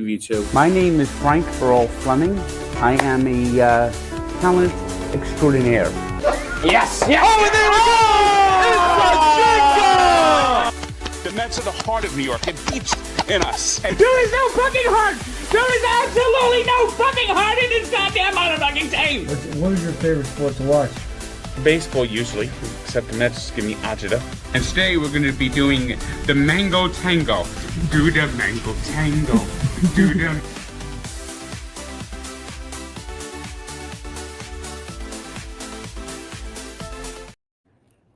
of you too. My name is Frank Earl Fleming. I am a talent extraordinaire. Yes! Oh, and there we go! It's a The Mets are the heart of New York. It beats in us. And there is no fucking heart! There is absolutely no fucking heart in this goddamn motherfucking team! What is your favorite sport to watch? baseball usually, except the Mets give me agita. And today we're going to be doing the Mango Tango. Do the Mango Tango. Do the...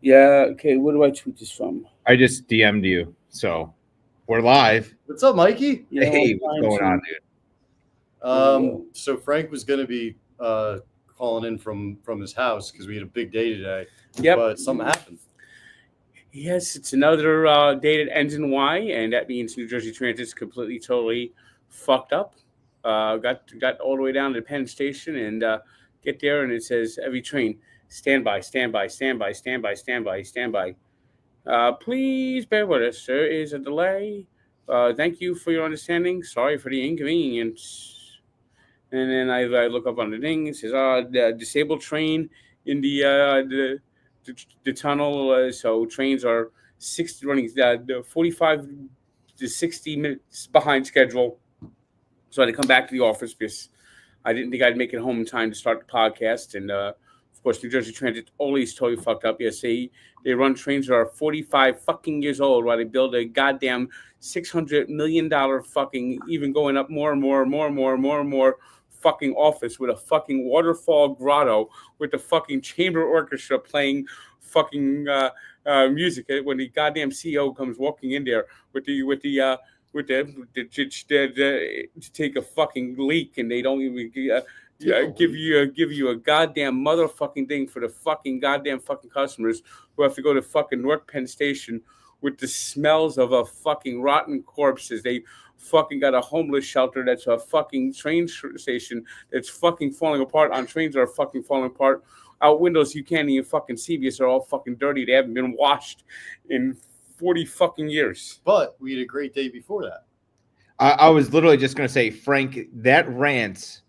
Yeah, okay, where do I tweet this from? I just DM'd you, so we're live. What's up, Mikey? Yeah, Hey, what's going on, dude? So Frank was going to be calling in from his house because we had a big day today. Yep. But something happened. Yes, it's another day that ends in Y, and that means New Jersey Transit's completely, totally fucked up. Got all the way down to Penn Station and get there, and it says every train, stand by, stand by, stand by, stand by, stand by, stand by. Please bear with us. There is a delay. Thank you for your understanding. Sorry for the inconvenience. And then I look up on the thing. It says, the disabled train in the tunnel. So trains are running 45 to 60 minutes behind schedule. So I had to come back to the office because I didn't think I'd make it home in time to start the podcast. And of course, New Jersey Transit always totally fucked up. Yes, they run trains that are 45 fucking years old while they build a goddamn $600 million fucking, even going up more and more fucking office with a fucking waterfall grotto with the fucking chamber orchestra playing fucking music when the goddamn CEO comes walking in there to take a fucking leak, and they don't even give you a goddamn motherfucking thing for the fucking goddamn fucking customers who have to go to fucking North Penn Station with the smells of a fucking rotten corpses. They fucking got a homeless shelter that's a fucking train station that's fucking falling apart on trains that are fucking falling apart. Out windows you can't even fucking see because they're all fucking dirty. They haven't been washed in 40 fucking years. But we had a great day before that. I was literally just going to say, Frank, that rant,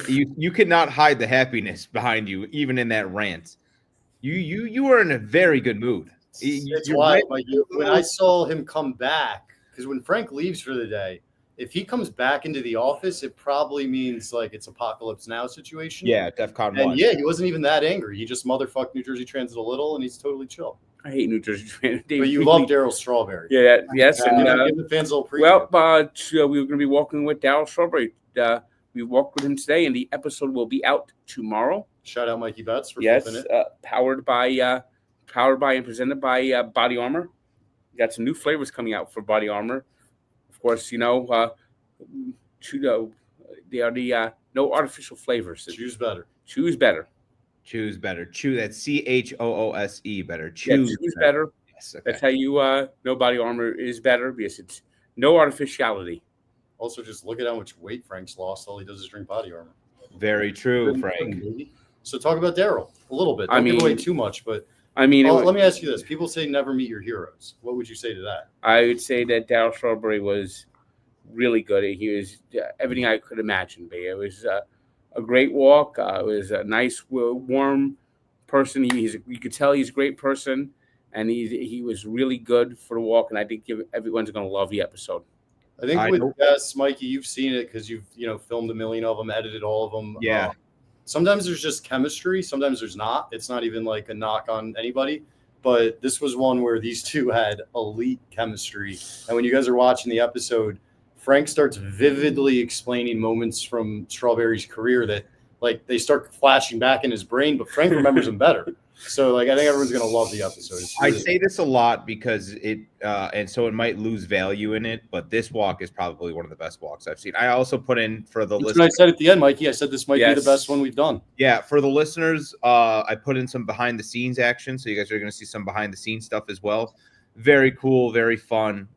you cannot hide the happiness behind you, even in that rant. You were in a very good mood. That's why, when I saw him come back, because when Frank leaves for the day, if he comes back into the office, it probably means like it's apocalypse now situation. Yeah, DEFCON 1. And yeah, he wasn't even that angry. He just motherfucked New Jersey Transit a little, and he's totally chill. I hate New Jersey Transit. But you love Daryl Strawberry. Yeah, yes. And give the fans a little preview. Well, we were going to be walking with Daryl Strawberry. We walked with him today, and the episode will be out tomorrow. Shout out Mikey Betts for flipping it. Powered by and presented by Body Armor. We got some new flavors coming out for Body Armor. Of course, they are the no artificial flavors. Choose better. Choose better. Choose better. Choose that CHOOSE better. Choose better. Yes, okay. That's how you know Body Armor is better, because it's no artificiality. Also, just look at how much weight Frank's lost. All he does is drink Body Armor. Very true, Frank. So talk about Daryl a little bit. Don't give away too much, but let me ask you this. People say never meet your heroes. What would you say to that? I would say that Daryl Strawberry was really good. He was everything I could imagine. It was a great walk. It was a nice, warm person. You could tell he's a great person, and he was really good for the walk. And I think everyone's going to love the episode. I think with guests, Mikey, you've seen it because you've filmed a million of them, edited all of them. Yeah. Sometimes there's just chemistry. Sometimes there's not. It's not even like a knock on anybody. But this was one where these two had elite chemistry. And when you guys are watching the episode, Frank starts vividly explaining moments from Strawberry's career that like they start flashing back in his brain, but Frank remembers them better. So like I think everyone's gonna love the episode. I say this a lot because and so it might lose value in it, but this walk is probably one of the best walks I've seen. I also put in for the listeners. I said at the end, Mikey, I said this might be the best one we've done. Yeah, for the listeners, I put in some behind the scenes action, so you guys are gonna see some behind the scenes stuff as well. Very cool, very fun.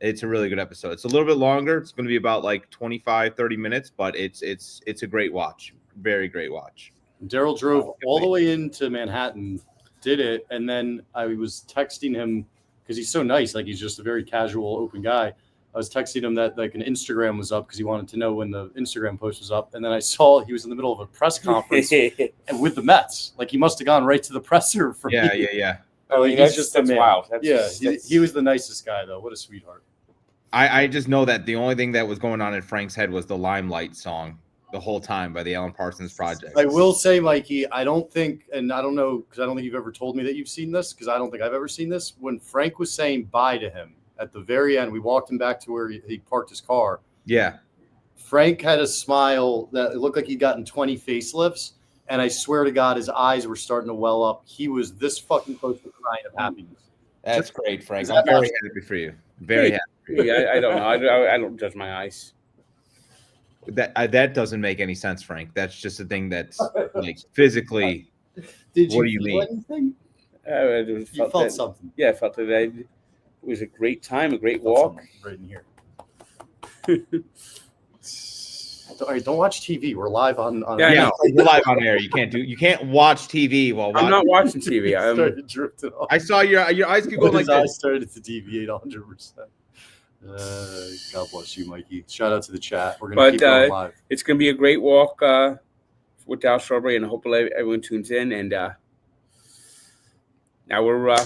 It's a really good episode. It's a little bit longer. It's going to be about like 25, 30 minutes, but it's a great watch. Very great watch. Daryl drove all the way into Manhattan, did it, and then I was texting him because he's so nice. Like he's just a very casual, open guy. I was texting him that like an Instagram was up because he wanted to know when the Instagram post was up, and then I saw he was in the middle of a press conference and with the Mets. Like he must have gone right to the presser for Yeah. I mean, he's that's man. wild. He was the nicest guy though. What a sweetheart. I just know that the only thing that was going on in Frank's head was the Limelight song the whole time by the Alan Parsons Project. I will say, Mikey, I don't think, and I don't know because I don't think you've ever told me that you've seen this because I don't think I've ever seen this. When Frank was saying bye to him at the very end, we walked him back to where he parked his car. Yeah. Frank had a smile that it looked like he'd gotten 20 facelifts, and I swear to God, his eyes were starting to well up. He was this fucking close to crying of happiness. That's great, Frank. I'm very happy for you. Very happy. I don't know. I don't judge my eyes. That doesn't make any sense, Frank. That's just a thing that's like physically. Did you What do you feel mean? anything? You felt that, something. Yeah, I felt that it was a great time, a great walk. Right in here. All right, don't watch TV. We're live on. Yeah, we're live on air. You can't watch TV while watching. I'm not watching TV. Started drifting off. I saw your eyes could go like His eyes this. started to deviate 100%. God bless you, Mikey. Shout out to the chat. We're gonna keep going live. It's gonna be a great walk with Daryl Strawberry, and hopefully everyone tunes in. And now we're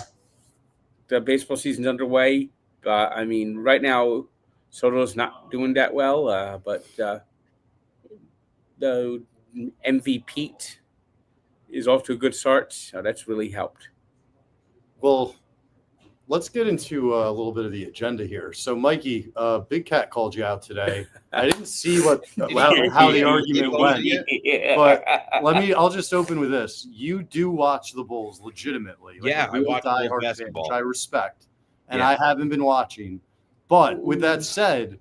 the baseball season's underway. I mean, right now Soto's not doing that well, but the MVP is off to a good start, so that's really helped. Well, let's get into a little bit of the agenda here. So, Mikey, Big Cat called you out today. I didn't see how the argument went, but I'll just open with this. You do watch the Bulls legitimately. Like Yeah, I watch diehard Bulls fan, basketball. which I respect, and Yeah. I haven't been watching. But with that said,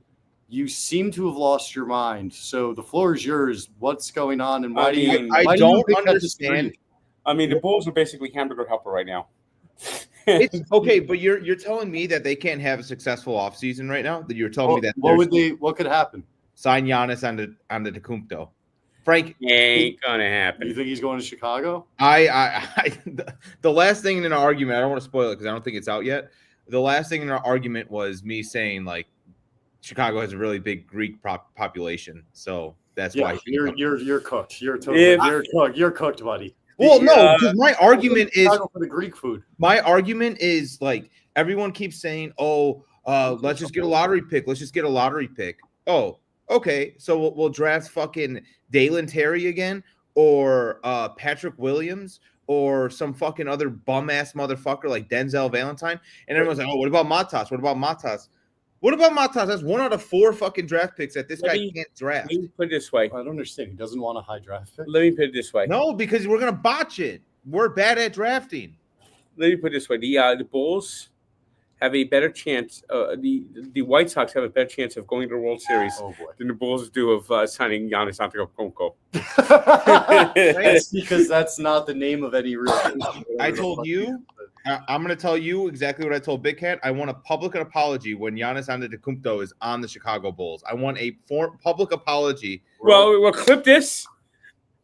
you seem to have lost your mind. So the floor is yours. What's going on, and why do you? I why do you don't pick at this understand. three? I mean, the Bulls are basically hamburger helper right now. It's okay, but you're telling me that they can't have a successful offseason right now? That you're telling me that What could happen? sign Giannis on the Tecumseh? Frank, Ain't gonna Do you happen. think he's going to Chicago? the last thing in an argument, I don't want to spoil it because I don't think it's out yet. The last thing in our argument was me saying like Chicago has a really big Greek population, so that's why you're cooked. You're cooked, buddy. Well, no, because my argument is Chicago for the Greek food. my argument is like everyone keeps saying, "Oh, let's just get a lottery pick. Let's just get a lottery pick." Oh, okay. So we'll draft fucking Dalen Terry again, or Patrick Williams, or some fucking other bum ass motherfucker like Denzel Valentine. And everyone's like, "Oh, what about Matas? What about Matas? What about Matas? That's 1 out of 4 fucking draft picks that this guy can't draft." Let me put it this way. I don't understand. He doesn't want a high draft pick. Let me put it this way. No, because we're gonna botch it. We're bad at drafting. Let me put it this way. The Bulls have a better chance. The White Sox have a better chance of going to the World Series Oh boy. than the Bulls do of signing Giannis Antetokounmpo. That's because that's not the name of any real. I told you. I'm going to tell you exactly what I told Big Cat. I want a public apology when Giannis Antetokounmpo is on the Chicago Bulls. I want a public apology. Well, clip this.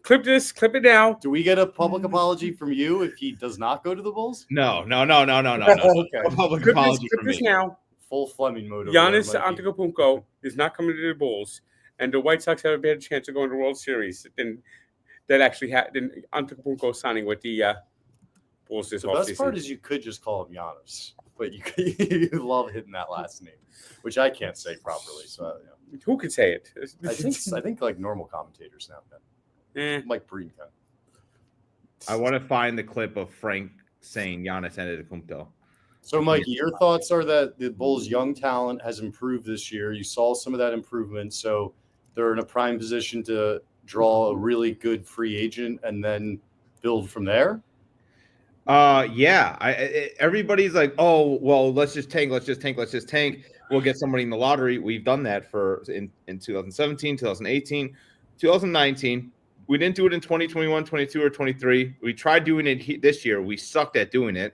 Clip it now. Do we get a public apology from you if he does not go to the Bulls? No. Okay. A public Clip apology this from me. now. Full Fleming mode. Giannis Antetokounmpo is not coming to the Bulls, and the White Sox have a better chance of going to the World Series than Antetokounmpo signing with the Bulls this The best offseason. part is you could just call him Giannis, but you love hitting that last name, which I can't say properly. So Who could say it? I think like normal commentators now can. Mike Breen can. I want to find the clip of Frank saying Giannis Antetokounmpo. So, Mikey, your thoughts are that the Bulls' young talent has improved this year. You saw some of that improvement, so they're in a prime position to draw a really good free agent and then build from there. Yeah. Everybody's like, "Oh, well, let's just tank. We'll get somebody in the lottery." We've done that in 2017, 2018, 2019. We didn't do it in 2021, 22, or 23. We tried doing it this year. We sucked at doing it.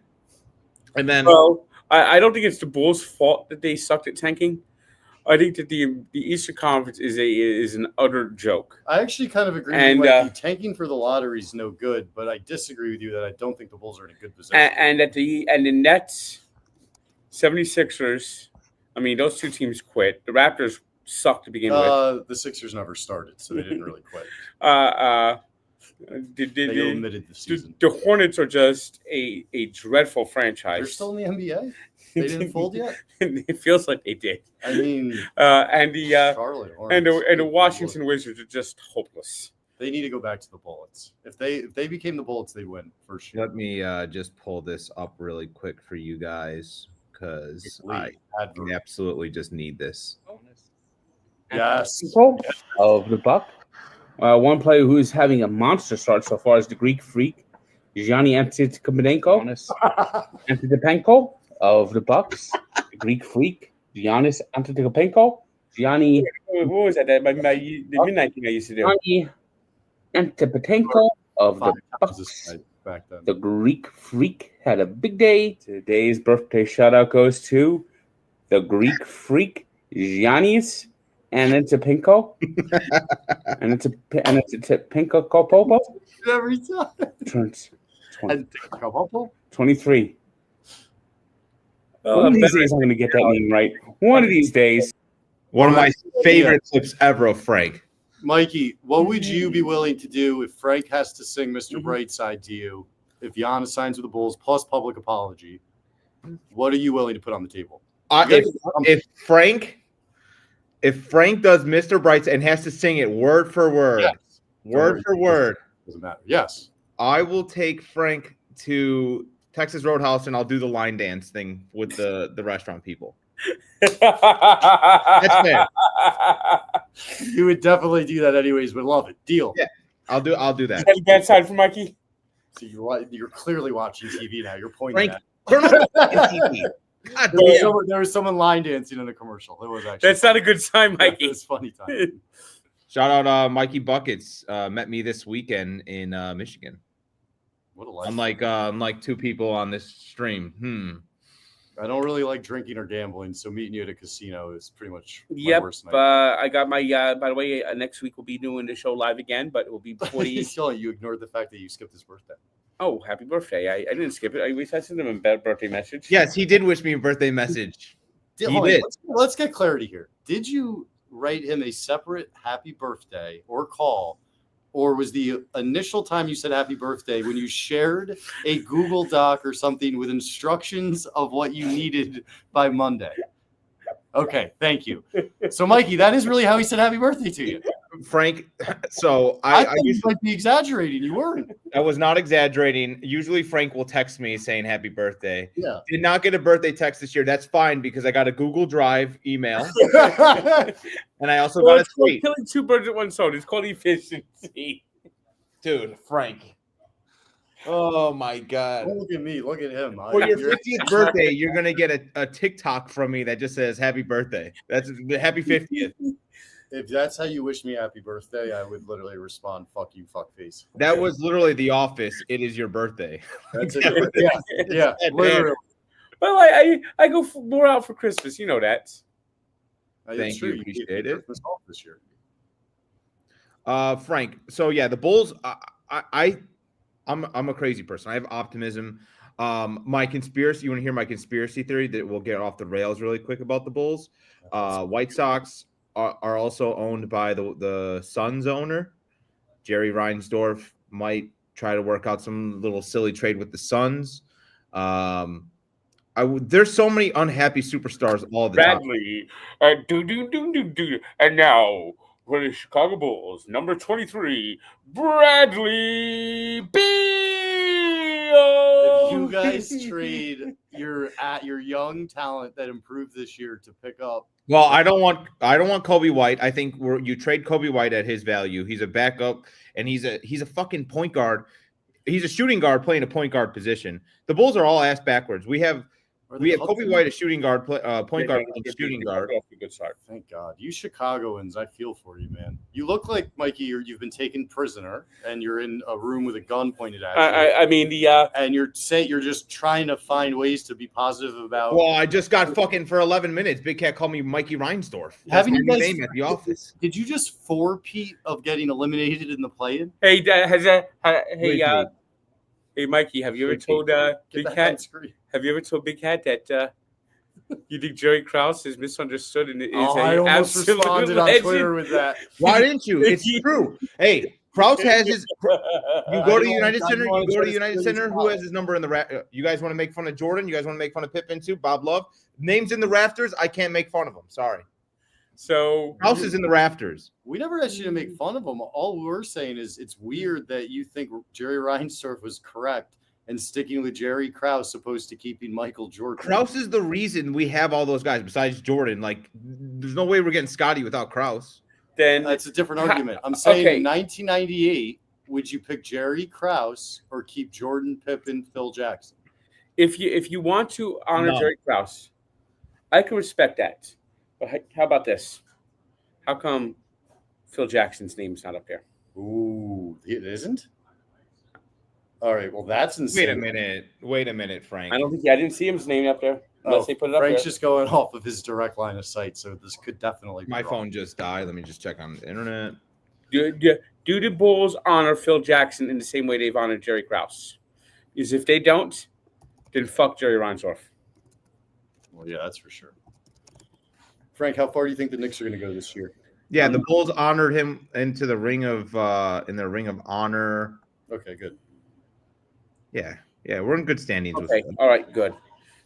And then, well, I don't think it's the Bulls' fault that they sucked at tanking. I think that the Eastern Conference is an utter joke. I actually kind of agree And, with Mikey. Tanking for the lottery is no good, but I disagree with you that I don't think the Bulls are in a good position. And the Nets, 76ers, I mean, those two teams quit. The Raptors sucked to begin with. The Sixers never started, so they didn't really quit. They omitted the season. The Hornets are just a dreadful franchise. They're still in the NBA. They didn't fold yet. It feels like they did. I mean, and the Charlotte Hornets and the Washington Wizards are just hopeless. They need to go back to the Bullets. If they became the Bullets, they win for sure. Let me just pull this up really quick for you guys because I absolutely just need this. Yes. Of the Buck. One player who's having a monster start so far is the Greek Freak, Gianni Antetokounmpo of the Bucks. The Greek Freak, Giannis Antetokounmpo. Gianni. What was that? The midnight thing I used to do. Gianni Antetokounmpo of the Bucks. Back then. The Greek Freak had a big day. Today's birthday shout out goes to the Greek Freak, Giannis Antetokounmpo. and it's a Kopopo. Every time. Turns 23. 23. One of these days, I'm going to get that name right. One of these days. One of my favorite clips ever of Frank. Mikey, what would you be willing to do if Frank has to sing Mr. Brightside to you? If Giannis signs with the Bulls plus public apology, what are you willing to put on the table? If Frank does Mr. Brightside and has to sing it word for word, word for word, doesn't matter. Yes, I will take Frank to Texas Roadhouse and I'll do the line dance thing with the restaurant people. That's fair. You would definitely do that anyways, but love it. Deal. Yeah, I'll do that. Is that a bad side for Mikey? So you're clearly watching TV now. You're pointing Frank, at turn on TV. God there was someone line dancing in a commercial. It was actually That's not a good sign, Mikey. It's funny time. Shout out Mikey Buckets. Met me this weekend in Michigan. What a life. Unlike two people on this stream. I don't really like drinking or gambling, so meeting you at a casino is pretty much my Yep. worst night. I got my. By the way, next week we'll be doing the show live again, but it will be before the. You ignored the fact that you skipped his birthday. Oh, happy birthday! I didn't skip it. I sent him a birthday message. Yes, he did wish me a birthday message. He did. Let's get clarity here. Did you write him a separate happy birthday or call? Or was the initial time you said happy birthday when you shared a Google Doc or something with instructions of what you needed by Monday? Okay, thank you. So, Mikey, that is really how he said happy birthday to you. Frank, so I thought you might be exaggerating. You weren't. I was not exaggerating. Usually Frank will text me saying happy birthday. Yeah. Did not get a birthday text this year. That's fine because I got a Google Drive email. And I also got a tweet. Killing two birds with one stone. It's called efficiency. Dude, Frank. Oh my God. Don't look at me. Look at him. For your 50th birthday, you're gonna get a TikTok from me that just says happy birthday. That's happy 50th. If that's how you wish me happy birthday, I would literally respond, fuck you, fuck face. That was literally The Office. It is your birthday. That's it. Yeah, literally. Well, I go more out for Christmas. You know that. Thank you. Appreciate it. Christmas off this year. Frank. So yeah, the Bulls. I'm a crazy person. I have optimism. My conspiracy. You want to hear my conspiracy theory that will get off the rails really quick about the Bulls? White Sox are also owned by the Suns owner. Jerry Reinsdorf might try to work out some little silly trade with the Suns. There's so many unhappy superstars all the Bradley, time. And now for the Chicago Bulls, number 23, Bradley Beal. If you guys trade your young talent that improved this year to pick up. Well, I don't want Kobe White. I think you trade Kobe White at his value. He's a backup, and he's a fucking point guard. He's a shooting guard playing a point guard position. The Bulls are all ass backwards. We have Kobe White, a shooting guard, point guard, and shooting guard. Good start. Thank God. You Chicagoans, I feel for you, man. You look like, Mikey, you've been taken prisoner, and you're in a room with a gun pointed at you. I mean, and you're just trying to find ways to be positive about. Well, I just got fucking for 11 minutes. Big Cat called me Mikey Reinsdorf. Having you guys name at the office. Did you just four-peat of getting eliminated in the play-in? Hey, hey, Mikey, have you ever told Big Cat? Have you ever told Big Cat that You think Jerry Krause is misunderstood and is I a almost absolute responded on legend? Twitter with that. Why didn't you? It's true. Hey, Kraus has his. You go to United Center. You go to United Center. Who has his number in the? You guys want to make fun of Jordan? You guys want to make fun of Pippen too? Bob Love. Names in the rafters. I can't make fun of him. Sorry. So Kraus is in the rafters. We never asked you to make fun of him. All we're saying is it's weird that you think Jerry Reinsdorf was correct and sticking with Jerry Krause opposed to keeping Michael Jordan. Kraus is the reason we have all those guys besides Jordan. Like, there's no way we're getting Scotty without Kraus. then That's a different argument. I'm saying Okay. in 1998, would you pick Jerry Krause or keep Jordan, Pippen, Phil Jackson? if you want to honor No. Jerry Krause, I can respect that. But how about this? How come Phil Jackson's name's not up there? Ooh, it isn't? All right, well, that's insane. Wait a minute, Frank. I didn't see his name up there unless they put it up Frank's there. just going off of his direct line of sight, so this could definitely be My wrong. phone just died. Let me just check on the internet. Do the Bulls honor Phil Jackson in the same way they've honored Jerry Krause? Because if they don't, then fuck Jerry Reinsdorf. Well, yeah, that's for sure. Frank, how far do you think the Knicks are going to go this year? Yeah, the Bulls honored him into the ring of in the ring of honor. Okay, good. Yeah, we're in good standings Okay, with him. all right, good.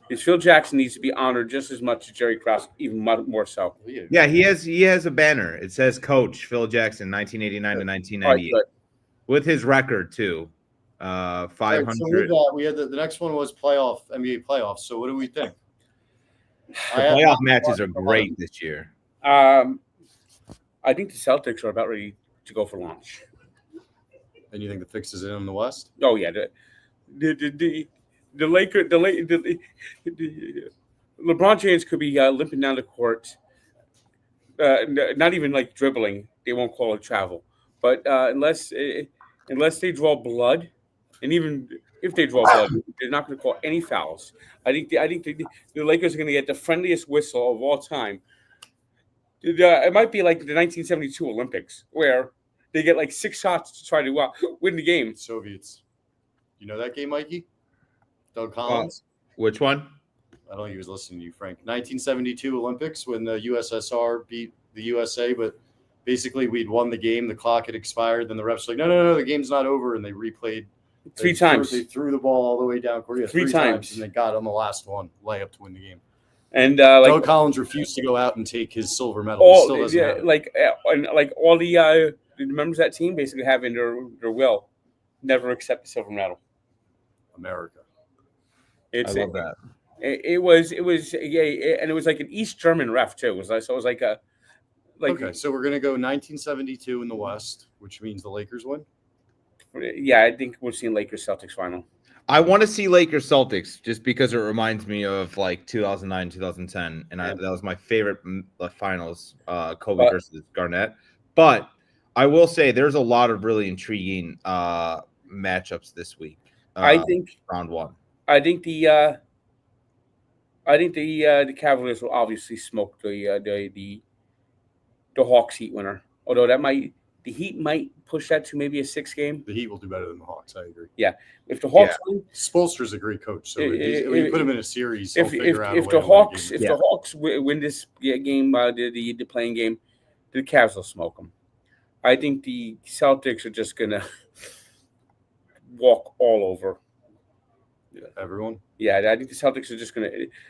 Because Phil Jackson needs to be honored just as much as Jerry Krause, even more so. Well, Yeah, he has a banner. It says Coach Phil Jackson, 1989 to All right, 1998, good. with his record too. All 500. right, so with that, we had the next one was NBA playoffs. So what do we think? The playoff matches are great this year. I think the Celtics are about ready to go for launch. And you think the fix is in the West? Oh yeah, the LeBron James could be limping down the court, not even like dribbling. They won't call it travel, but unless they draw blood, and even if they draw blood, they're not going to call any fouls. I think the Lakers are going to get the friendliest whistle of all time. It might be like the 1972 Olympics, where they get like 6 shots to try to win the game. Soviets. You know that game, Mikey? Doug Collins? Which one? I don't think he was listening to you, Frank. 1972 Olympics when the USSR beat the USA, but basically we'd won the game. The clock had expired. Then the refs were like, no, the game's not over. And they replayed. Three times. They threw the ball all the way down court. Yeah, Three times. And they got on the last one, layup to win the game. And Doug Collins refused to go out and take his silver medal. He still doesn't have it. all the members of that team basically have in their will never accept the silver medal. America. I love that. It was and it was like an East German ref too. Okay, so we're gonna go 1972 in the West, which means the Lakers win. Yeah, I think we're seeing Lakers Celtics final. I want to see Lakers Celtics just because it reminds me of like 2009, 2010, and that was my favorite finals. Kobe versus Garnett. But I will say there's a lot of really intriguing matchups this week. I think round one. I think the Cavaliers will obviously smoke the Hawks Heat winner. Although the Heat might push that to maybe a 6 game. The Heat will do better than the Hawks. I agree. Yeah, if the Hawks win, Spolster's a great coach, so if we put him in a series, he'll if figure out a if way the to win Hawks a game. the Hawks win this game, the playing game, the Cavs will smoke them. I think the Celtics are just gonna walk all over. Everyone. Yeah, I think the Celtics are just gonna.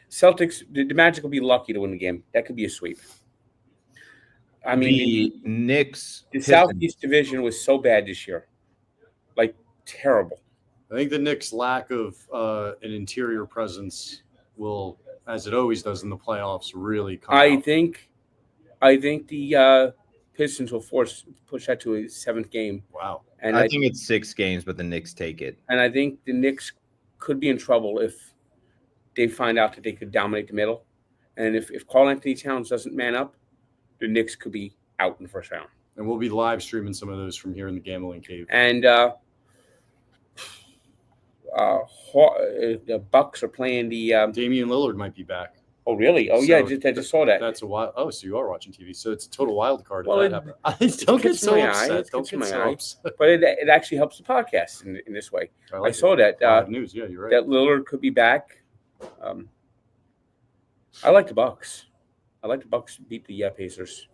The Magic will be lucky to win the game. That could be a sweep. I mean, The Knicks. the Southeast Division was so bad this year, like terrible. I think the Knicks' lack of an interior presence will, as it always does in the playoffs, really come I out. think the Pistons will push that to a 7th game, Wow. and I think it's 6 games, but the Knicks take it. And I think the Knicks could be in trouble if they find out that they could dominate the middle. And if Karl Anthony Towns doesn't man up, the Knicks could be out in the first round. And we'll be live streaming some of those from here in the Gambling Cave. And the Bucks are playing the. Damian Lillard might be back. Oh, really? Oh, So yeah, I just saw that. That's a wild. Oh, so you are watching TV. So it's a total wild card. Well, If that happens. Don't get gets so my eye. upset. It Don't gets get my so eye. upset. But it actually helps the podcast in this way. like I saw it. that Bad news. Yeah, you're right. that Lillard could be back. I like the Bucks. I like the Bucks beat the Pacers.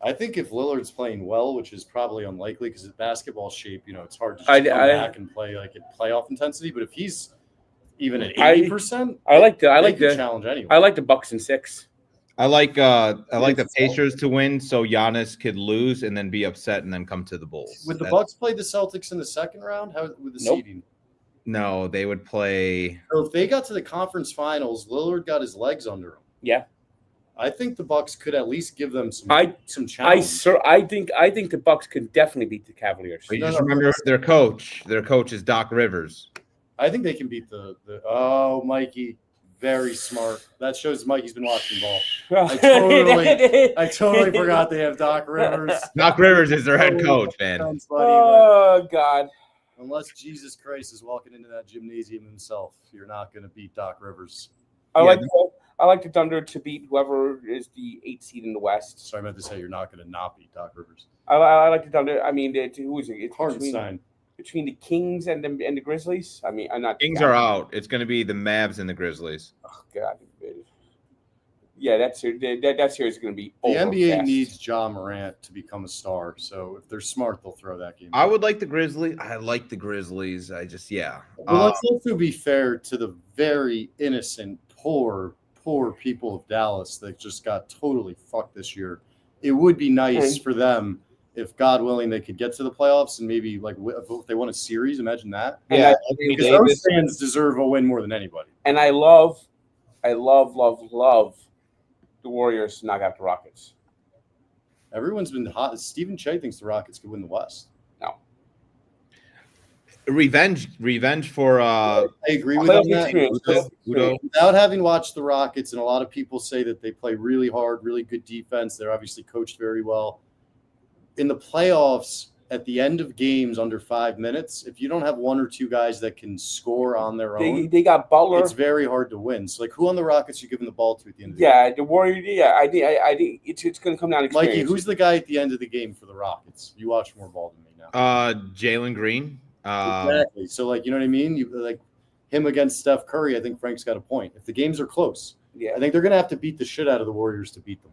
I think if Lillard's playing well, which is probably unlikely because of basketball shape, it's hard to just I- come I- back and play like at playoff intensity. But if he's even at I- 80%, I like the challenge anyway. I like the Bucks in 6. I like the Pacers to win so Giannis could lose and then be upset and then come to the Bulls. Would the Bucks play the Celtics in the second round? How with the Nope. seeding? No, they would play. So if they got to the conference finals, Lillard got his legs under him. Yeah. I think the Bucks could at least give them some I challenge. I think the Bucks could definitely beat the Cavaliers. But you just remember their coach. Their coach is Doc Rivers. I think they can beat the Oh, Mikey, very smart. That shows Mikey's been watching ball. I totally forgot they have Doc Rivers. Doc Rivers is their head coach, man. Thanks, buddy, Oh God. but unless Jesus Christ is walking into that gymnasium himself, you're not going to beat Doc Rivers. I Yeah. like the Thunder to beat whoever is the 8th seed in the West. So I meant to say you're not going to not beat Doc Rivers. I like the Thunder. I mean, who is it? It's Hartenstein. between the Kings and the Grizzlies. I mean, I'm not. Kings are out. It's going to be the Mavs and the Grizzlies. Oh God. Yeah, that series is going to be The over NBA fast. needs Ja Morant to become a star. So if they're smart, they'll throw that game. I would like the Grizzlies. I like the Grizzlies. Well, let's also be fair to the very innocent, poor people of Dallas that just got totally fucked this year. It would be nice for them if, God willing, they could get to the playoffs and maybe if they won a series. Imagine that. Yeah, Because those fans deserve a win more than anybody. And I love the Warriors to knock out the Rockets. Everyone's been hot. Stephen Che thinks the Rockets could win the West. No. revenge for I agree with Playoff you on that. experience. Udo. Without having watched the Rockets, and a lot of people say that they play really hard, really good defense. They're obviously coached very well. In the playoffs, at the end of games under 5 minutes, if you don't have one or two guys that can score on their own, They got Butler. it's very hard to win. So, who on the Rockets you giving the ball to at the end of the game? Yeah, the Warriors. Yeah, I think it's going to come down to experience. Mikey, who's the guy at the end of the game for the Rockets? You watch more ball than me now. Jalen Green. Exactly. So, you know what I mean? You like him against Steph Curry. I think Frank's got a point. If the games are close, Yeah. I think they're going to have to beat the shit out of the Warriors to beat them.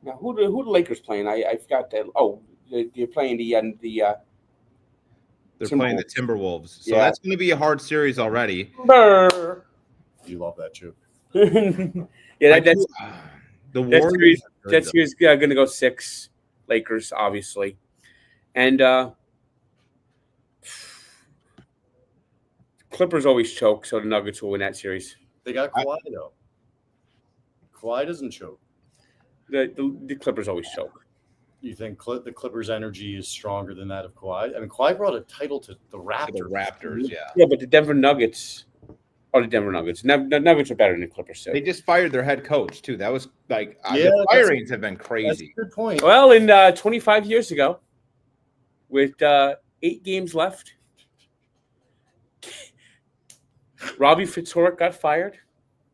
Now, who the Lakers playing? I forgot that. Oh, they're playing They're playing the Timberwolves. So Yeah. that's going to be a hard series already. Brr. You love that, too. Yeah, that's The that Warriors. series. are good, That though. series going to go 6. Lakers, obviously, and Clippers always choke, so the Nuggets will win that series. They got Kawhi, though. Kawhi doesn't choke. The Clippers always choke. You think the Clippers' energy is stronger than that of Kawhi? I mean, Kawhi brought a title to the Raptors. The Raptors, yeah. Yeah, but the Denver Nuggets are the Denver Nuggets. The Nuggets are better than the Clippers too. They just fired their head coach, too. That was the Yeah, firings have been That's a crazy. good point. Well, in 25 years ago, with 8 games left, Robbie Fitzhork got fired,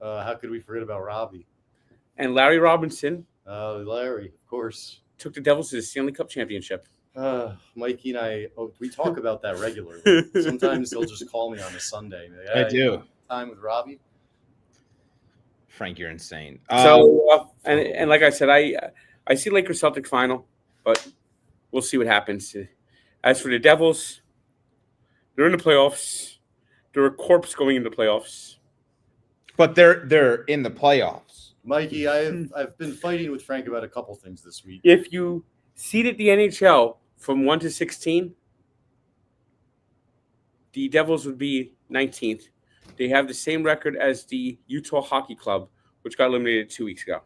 How could we forget about Robbie? and Larry Robinson Larry, of course. took the Devils to the Stanley Cup championship. Mikey and I, we talk about that regularly. Sometimes they'll just call me on a Sunday. Like, I "Hey, do. time with Robbie. Frank, you're insane. So, and like I said, I see Lakers Celtic final, but we'll see what happens. As for the Devils, they're in the playoffs. They're a corpse going into the playoffs. But they're in the playoffs. Mikey, I've been fighting with Frank about a couple things this week. If you seeded the NHL from 1 to 16, the Devils would be 19th. They have the same record as the Utah Hockey Club, which got eliminated 2 weeks ago.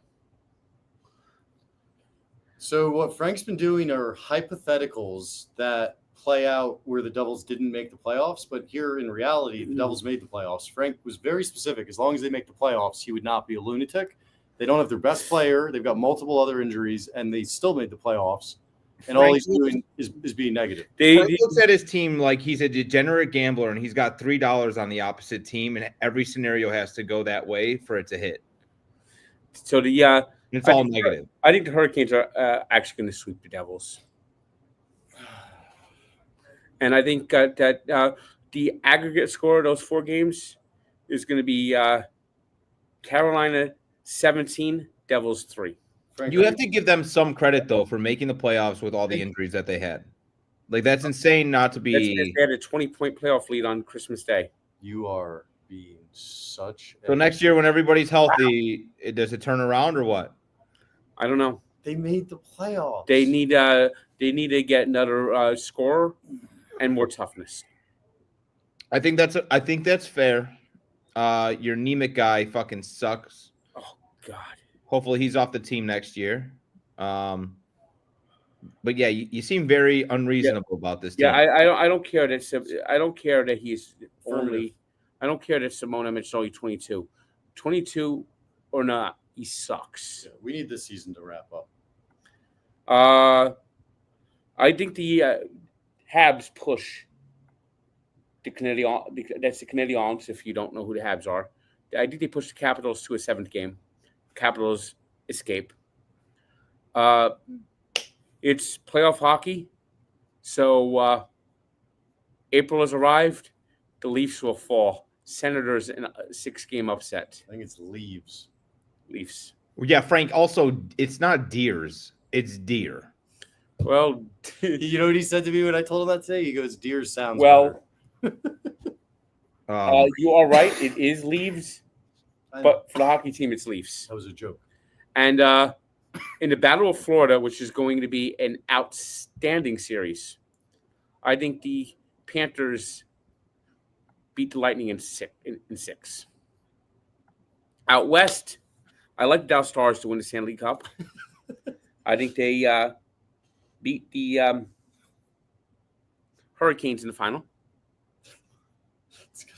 So what Frank's been doing are hypotheticals that play out where the Devils didn't make the playoffs, but here in reality, the Devils made the playoffs. Frank was very specific. As long as they make the playoffs, he would not be a lunatic. They don't have their best player. They've got multiple other injuries, and they still made the playoffs. And all he's doing is being negative. Frank looks at his team like he's a degenerate gambler, and he's got $3 on the opposite team, and every scenario has to go that way for it to hit. So It's all negative. I think the Hurricanes are actually going to sweep the Devils. And I think that the aggregate score of those 4 games is going to be Carolina 17, Devils 3. Frank, You have to give them some credit though for making the playoffs with all the injuries that they had. Like that's insane not to That's because be. they had a 20-point playoff lead on Christmas Day. you are being such. So next year when everybody's healthy, does it turn around or what? I don't know. They made the playoffs. They need to get another scorer and more toughness. I think that's fair. Your Nemec guy fucking sucks. Oh God. Hopefully he's off the team next year. But yeah, you seem very unreasonable about this team. Yeah, I don't care that he's only. I don't care that Simona is only 22. 22 or not, he sucks. Yeah, we need this season to wrap up. I think the Habs push the Canadiens. That's the Canadiens. If you don't know who the Habs are, I think they push the Capitals to a 7th game. Capitals escape. It's playoff hockey, so April has arrived. The Leafs will fall. Senators in a 6-game upset. I think it's Leaves. Leafs. Yeah, Frank. Also, it's not deers; it's deer. Well, You know what he said to me when I told him that today? He goes, "Deer sounds well, better." you are right. It is Leafs, I know. but for the hockey team, it's Leafs. That was a joke. And in the Battle of Florida, which is going to be an outstanding series, I think the Panthers beat the Lightning in 6. Out west, I like the Dallas Stars to win the Stanley Cup. I think they beat the Hurricanes in the final.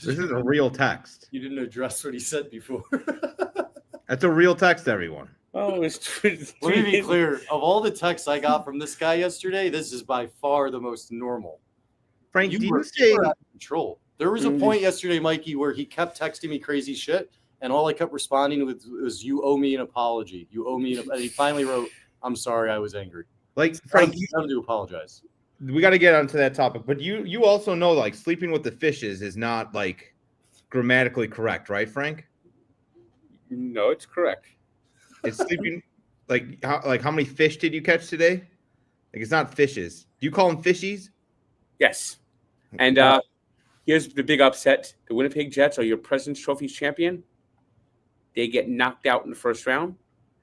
This is a real text. You didn't address what he said before. That's a real text, everyone. Oh, it's Let me be clear. Of all the texts I got from this guy yesterday, this is by far the most normal. Frank, You do were you say out of control. There was a point yesterday, Mikey, where he kept texting me crazy shit, and all I kept responding with was, "You owe me an apology. You owe me." And he finally wrote, "I'm sorry, I was angry." like Frank? Time to apologize. We got to get onto that topic, but you also know like sleeping with the fishes is not like grammatically correct, right, Frank? No, it's correct. It's sleeping like how many fish did you catch today? Like it's not fishes. Do you call them fishies? Yes. And here's the big upset. The Winnipeg Jets are your President's Trophy champion. They get knocked out in the first round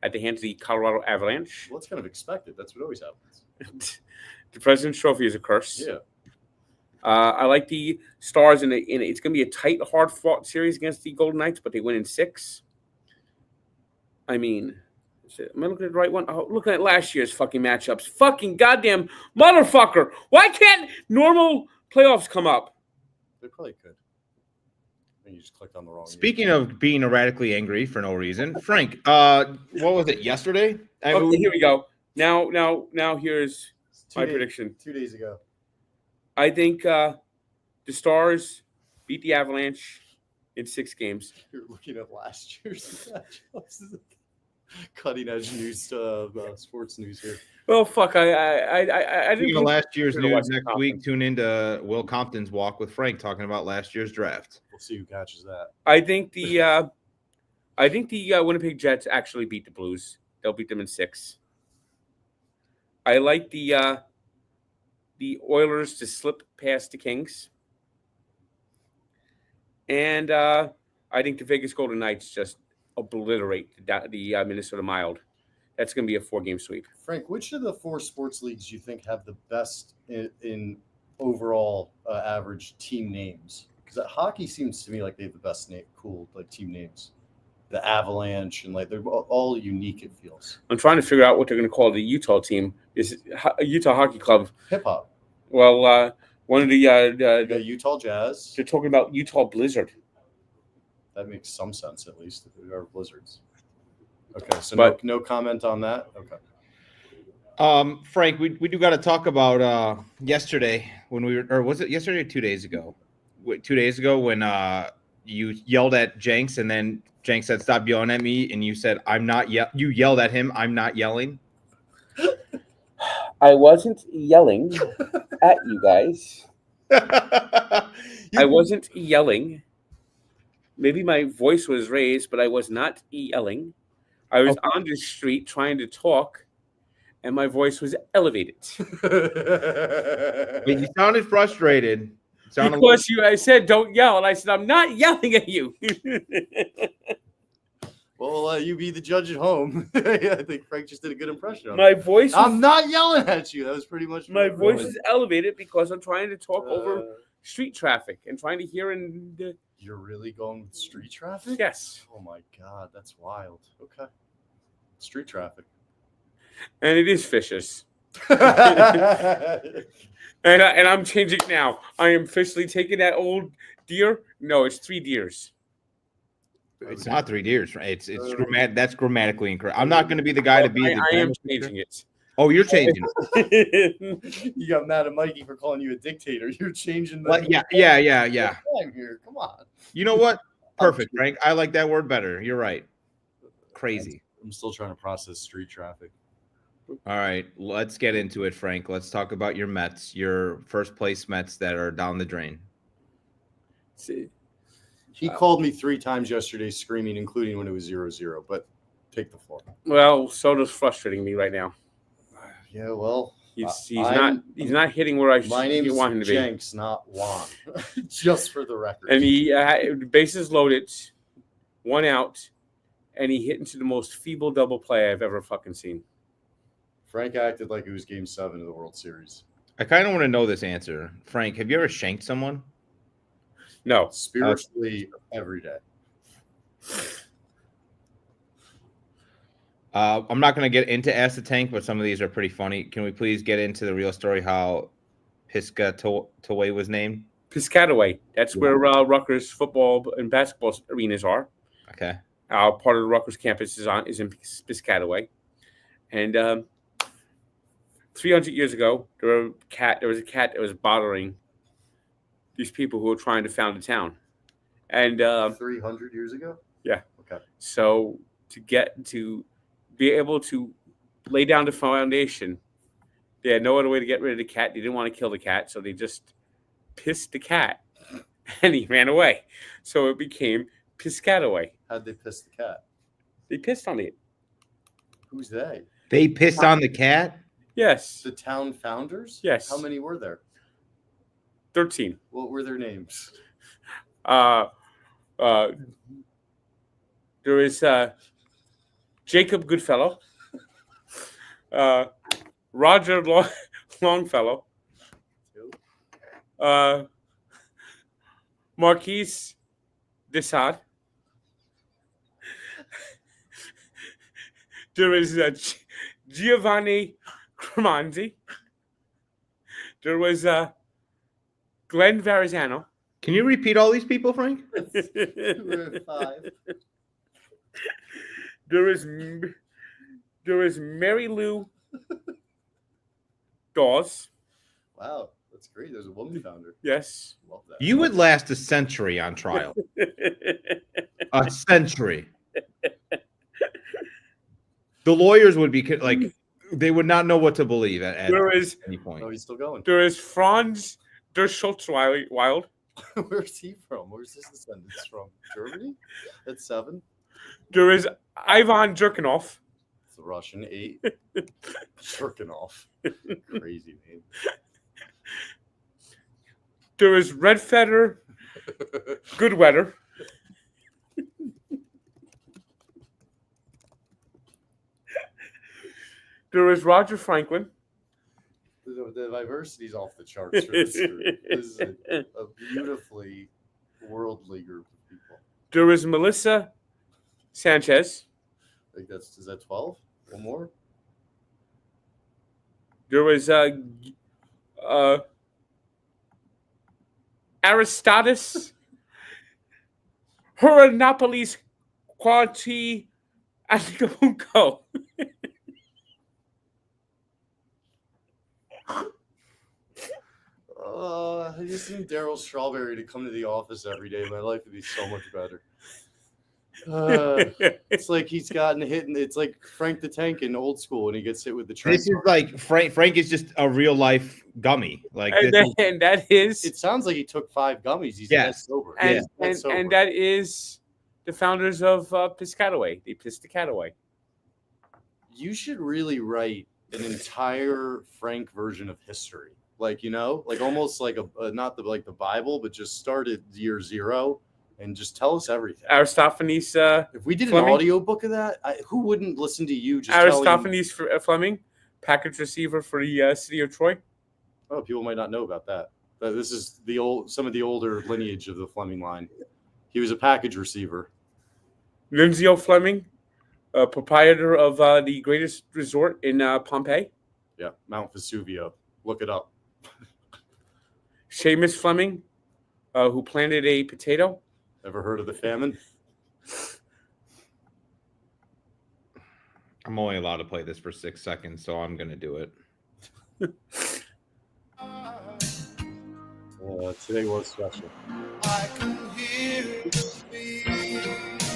at the hands of the Colorado Avalanche. Well, that's kind of expected. That's what always happens. The President's Trophy is a curse. Yeah. I like the Stars, and it's going to be a tight, hard-fought series against the Golden Knights, but they win in 6. I mean, am I looking at the right one? Oh, looking at last year's fucking matchups. Fucking goddamn motherfucker. Why can't normal playoffs come up? They probably could. I mean, you just clicked on the wrong. Speaking of being erratically angry for no reason, Frank, what was it yesterday? Okay, here we go. Now here's my prediction. 2 days ago. I think the Stars beat the Avalanche in 6 games. You're looking at last year's matchups. Cutting edge news, sports news here. Well, fuck, I Speaking didn't. of last year's to watch news, the next week, tune into Will Compton's Walk with Frank talking about last year's draft. We'll see who catches that. I think the Winnipeg Jets actually beat the Blues. They'll beat them in 6. I like the Oilers to slip past the Kings, and I think the Vegas Golden Knights just obliterate the Minnesota Wild. That's going to be a 4-game sweep. Frank, which of the 4 sports leagues do you think have the best in overall average team names? Because hockey seems to me like they have the best cool team names. The Avalanche, and they're all unique, it feels. I'm trying to figure out what they're going to call the Utah team. Is Utah Hockey Club? Hip hop. Well, one of The Utah Jazz. they're talking about Utah Blizzard. That makes some sense, at least, if they are Blizzards. Okay, so But- no comment on that? Okay. Frank, we do got to talk about yesterday when we were, or was it yesterday or 2 days ago? 2 days ago when you yelled at Jenks and then Jenks said, "Stop yelling at me," and you said, "I'm not you yelled at him. I'm not yelling." I wasn't yelling at you guys. I wasn't yelling. Maybe my voice was raised, but I was not yelling. I was on the street trying to talk, and my voice was elevated. But you sounded frustrated. Because I said, don't yell. And I said, I'm not yelling at you. Well, you be the judge at home. I think Frank just did a good impression. My voice I'm not yelling at you. That was pretty much my voice is elevated because I'm trying to talk over street traffic and trying to hear in the... You're really going with street traffic? Yes. Oh my God, that's wild. Okay. Street traffic. And it is vicious. And I'm changing it now. I am officially taking that old deer. No, it's 3 deers. It's not 3 deers. It's that's grammatically incorrect. I'm not going to be the guy to be. I am changing it. Oh, you're changing it. You got mad at Mikey for calling you a dictator. You're changing the yeah. time here. Come on. You know what? Perfect, Frank. I like that word better. You're right. Crazy. I'm still trying to process street traffic. All right, let's get into it, Frank. Let's talk about your Mets, your first place Mets that are down the drain. See, he called me 3 times yesterday screaming, including when it was 0-0, but take the floor. Well, soda's frustrating me right now. Yeah, well, he's not hitting where my name is want him to be. Jenks, not Juan. Just for the record. And he bases loaded, 1 out, and he hit into the most feeble double play I've ever fucking seen. Frank acted like it was Game 7 of the World Series. I kind of want to know this answer. Frank, have you ever shanked someone? No. Spiritually, every day. I'm not going to get into Ask the Tank, but some of these are pretty funny. Can we please get into the real story how Piscataway was named? Piscataway. That's where Rutgers football and basketball arenas are. Okay. Part of the Rutgers campus is in Piscataway. And 300 years ago, there was a cat that was bothering these people who were trying to found a town. And 300 years ago? Yeah. Okay. So to be able to lay down the foundation, they had no other way to get rid of the cat. They didn't want to kill the cat, so they just pissed the cat, and he ran away. So it became Piscataway. How'd they piss the cat? They pissed on it. Who's they? They pissed on the cat? Yes. The town founders? Yes. How many were there? 13. What were their names? There is Jacob Goodfellow, Roger Longfellow, Marquise Desad. There is Giovanni Cremonzi. There was Glenn Verrazano. Can you repeat all these people, Frank? 5. There is Mary Lou Dawes. Wow, that's great. There's a woman founder. Yes. Love that. You would last a century on trial. A century. The lawyers would be like, they would not know what to believe at any point. Oh, he's still going. There is Franz der Schutzwild. Where's he from? Where's his descendants from? Germany? That's 7. There is Ivan Jerkinoff. It's a Russian. 8. Jerkinoff. Crazy name. There is Redfeather Goodweather. There is Roger Franklin. The diversity's off the charts for this group. This is a beautifully worldly group of people. There is Melissa Sanchez. I think is that 12? One more? There was Aristotis Heranopolis Quanti Antico. I just need Daryl Strawberry to come to the office every day. My life would be so much better. It's like he's gotten hit, and it's like Frank the Tank in Old School, and he gets hit with the train. This is like Frank is just a real life gummy. Like, and that is. It sounds like he took 5 gummies. He's that sober. And that is the founders of Piscataway. They pissed the cat away. You should really write an entire Frank version of history. Like, like almost like a not the Bible, but just start at year 0 and just tell us everything. Aristophanes. If we did Fleming? an audio book of that, who wouldn't listen to you just Aristophanes Fleming, package receiver for the city of Troy. Oh, people might not know about that. This is some of the older lineage of the Fleming line. He was a package receiver. Lindsay Fleming, proprietor of the greatest resort in Pompeii. Yeah, Mount Vesuvio. Look it up. Seamus Fleming, who planted a potato. Ever heard of the famine? I'm only allowed to play this for 6 seconds, so I'm gonna do it. Today was special.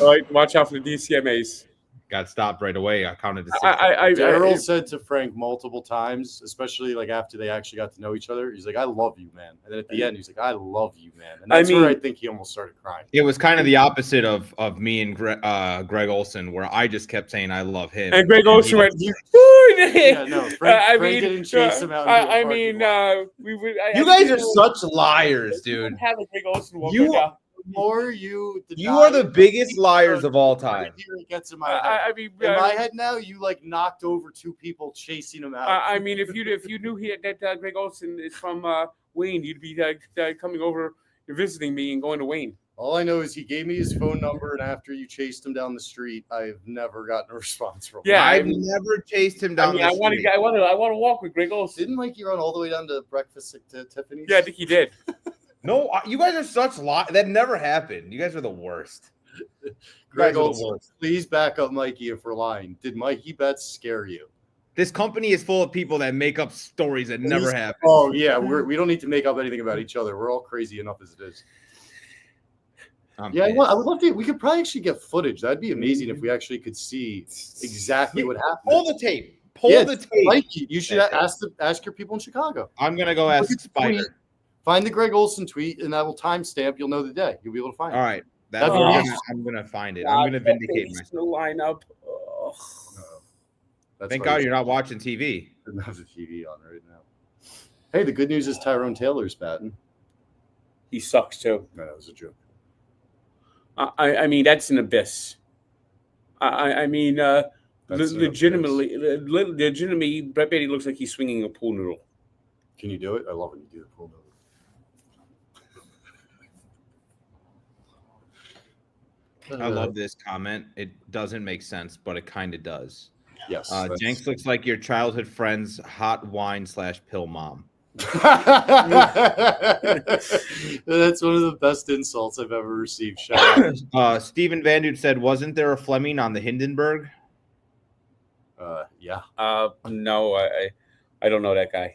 All right, watch out for the DCMAs. Got stopped right away. I counted to 6. Daryl said to Frank multiple times, especially like after they actually got to know each other, he's like, "I love you, man." And then at the end, he's like, "I love you, man." And that's where I think he almost started crying. It was kind of the opposite of me and Greg Olson, where I just kept saying I love him. And Greg Olson went, Yeah, no, Frank didn't chase him out. You guys are such liars, dude. Have a Greg Olson walk You- down. More you are the biggest liars of all time. It gets in my head. In my head now, you like knocked over 2 people chasing him out. If you knew that Greg Olson is from Wayne, you'd be coming over, you're visiting me and going to Wayne. All I know is he gave me his phone number, and after you chased him down the street, I've never gotten a response from him. Yeah, I've never chased him down the street. I want to walk with Greg Olson. Didn't Mikey run all the way down to breakfast at Tiffany's? Yeah, I think he did. No, you guys are such liars. That never happened. You guys are the worst. Greg Olson, please back up Mikey if we're lying. Did Mikey Betts scare you? This company is full of people that make up stories that never happen. Oh, yeah. We don't need to make up anything about each other. We're all crazy enough as it is. I would love to. We could probably actually get footage. That'd be amazing if we actually could see exactly what happened. Pull the tape. Pull the tape. Mikey, you should ask your people in Chicago. I'm going to go ask Spider. Find the Greg Olson tweet, and that will timestamp. You'll know the day. You'll be able to find it. All right. I'm going to find it. I'm going to vindicate myself. Lineup. Thank God you're not watching TV. I don't have the TV on right now. Hey, the good news is Tyrone Taylor's batting. He sucks too. No, that was a joke. I mean, that's an abyss. Legitimately, Brett Beatty looks like he's swinging a pool noodle. Can you do it? I love when you do the pool noodle. I love this comment. It doesn't make sense, but it kind of does. Yes. Jenks looks like your childhood friend's hot wine / pill mom. That's one of the best insults I've ever received. Shout out. Stephen Van Dude said, wasn't there a Fleming on the Hindenburg? Yeah. No, I don't know that guy.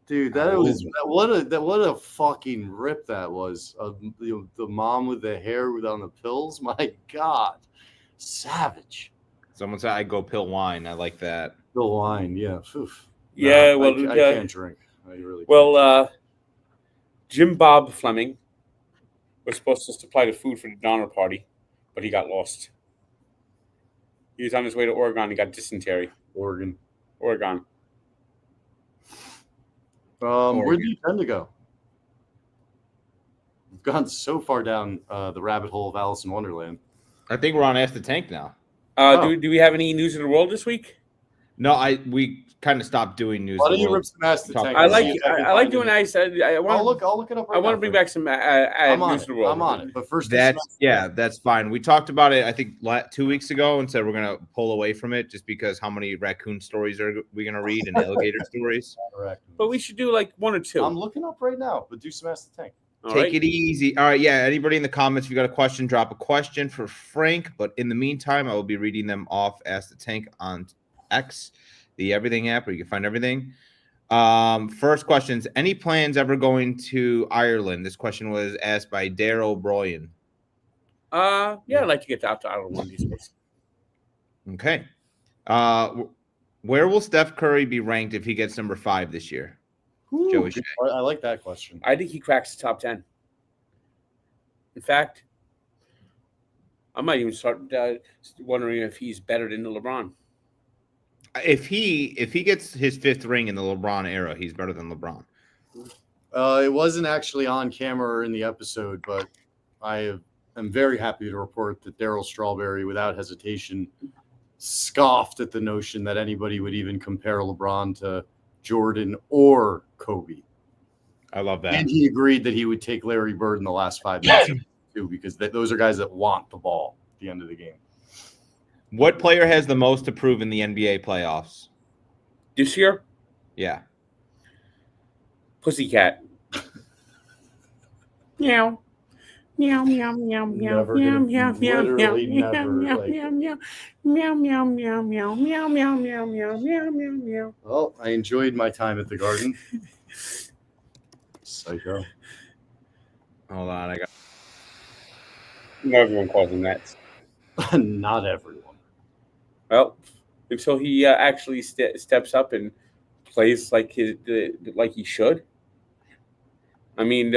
Dude, what a fucking rip that was. The mom with the hair on the pills. My God, savage. Someone said I go pill wine. I like that. Pill wine, yeah. Oof. Yeah, I can't drink. I really. Well, Jim Bob Fleming was supposed to supply the food for the Donner Party, but he got lost. He was on his way to Oregon. He got dysentery. Oregon. Where do you tend to go? We've gone so far down the rabbit hole of Alice in Wonderland. I think we're on Ask the Tank now. Do we have any news in the world this week? No, we kind of stopped doing news. Why don't you rip some Ask the Tank? I like doing nice. I'll look it up. I want to bring back some news in the world. I'm on it. But first, that's fine. We talked about it, I think, 2 weeks ago, and said we're gonna pull away from it just because how many raccoon stories are we gonna read and alligator stories? But we should do like 1 or 2. I'm looking up right now. But do some Ask the Tank. Take it easy. All right, yeah. Anybody in the comments, if you got a question, drop a question for Frank. But in the meantime, I will be reading them off Ask the Tank on X, the Everything app, where you can find everything. First questions: any plans ever going to Ireland? This question was asked by Daryl Strawberry. Yeah, I'd like to get out to Ireland one of these days. Okay. Where will Steph Curry be ranked if he gets number 5 this year? Joey Shea. I like that question. I think he cracks the top 10. In fact, I might even start wondering if he's better than LeBron. If he gets his 5th ring in the LeBron era, he's better than LeBron. It wasn't actually on camera or in the episode, but I am very happy to report that Daryl Strawberry, without hesitation, scoffed at the notion that anybody would even compare LeBron to Jordan or Kobe. I love that. And he agreed that he would take Larry Bird in the last 5 minutes too, because those are guys that want the ball at the end of the game. What player has the most to prove in the NBA playoffs? This year, Yeah. Pussycat. Meow. Meow, meow, meow, meow, Never meow, gonna- meow, meow, literally meow, never, meow, like- meow, meow, meow, meow, meow, meow, meow, meow, meow, meow, meow, meow, meow. Well, I enjoyed my time at the Garden. Psycho. Hold on, I got. Everyone calls him that. Not everyone. Well, until he actually steps up and plays like like he should. I mean,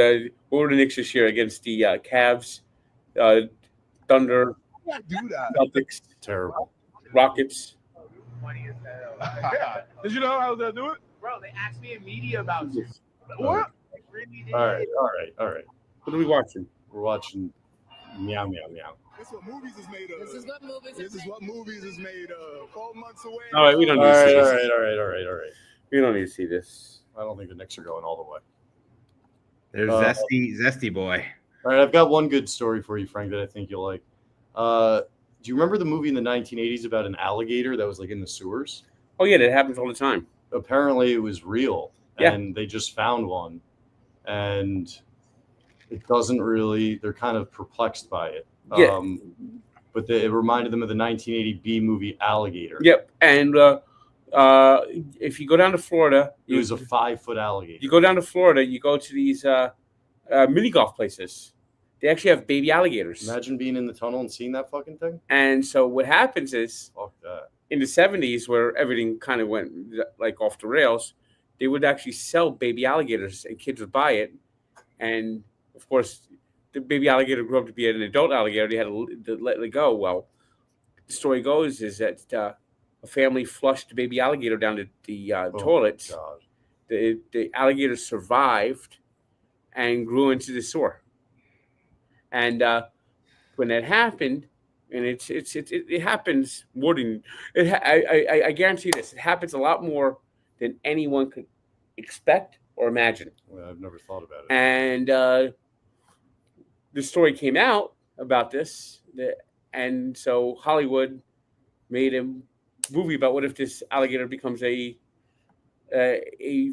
what were the Knicks this year against the Cavs, Thunder, Celtics, Terrible. Rockets? Did you know how to do it? Bro, they asked me in media about you. What? All right. What are we watching? We're watching Meow Meow Meow. This is what movies is made of. This is what movies This is what movies is made of. 12 months away. All right, we don't All need to see right. this. We don't need to see this. I don't think the Knicks are going all the way. There's Zesty boy. All right, I've got one good story for you, Frank, that I think you'll like. Do you remember the movie in the 1980s about an alligator that was like in the sewers? Oh yeah, that happens all the time. Apparently, it was real, Yeah. and they just found one, and it doesn't really. They're kind of perplexed by it. Yeah. But it reminded them of the 1980 B movie Alligator. Yep. And if you go down to Florida, It was a 5-foot alligator. you go down to Florida, you go to these mini golf places. They actually have baby alligators. Imagine being in the tunnel and seeing that fucking thing. And so what happens is Fuck that. in the 70s, where everything kind of went like off the rails, they would actually sell baby alligators and kids would buy it. And of course, the baby alligator grew up to be an adult alligator. They had to let it go. Well, the story goes is that a family flushed the baby alligator down the toilets. God. The alligator survived and grew into the sewer. And when that happened, and it happens more than I guarantee this. It happens a lot more than anyone could expect or imagine. Well, I've never thought about it. And the story came out about this, and so Hollywood made a movie about what if this alligator becomes a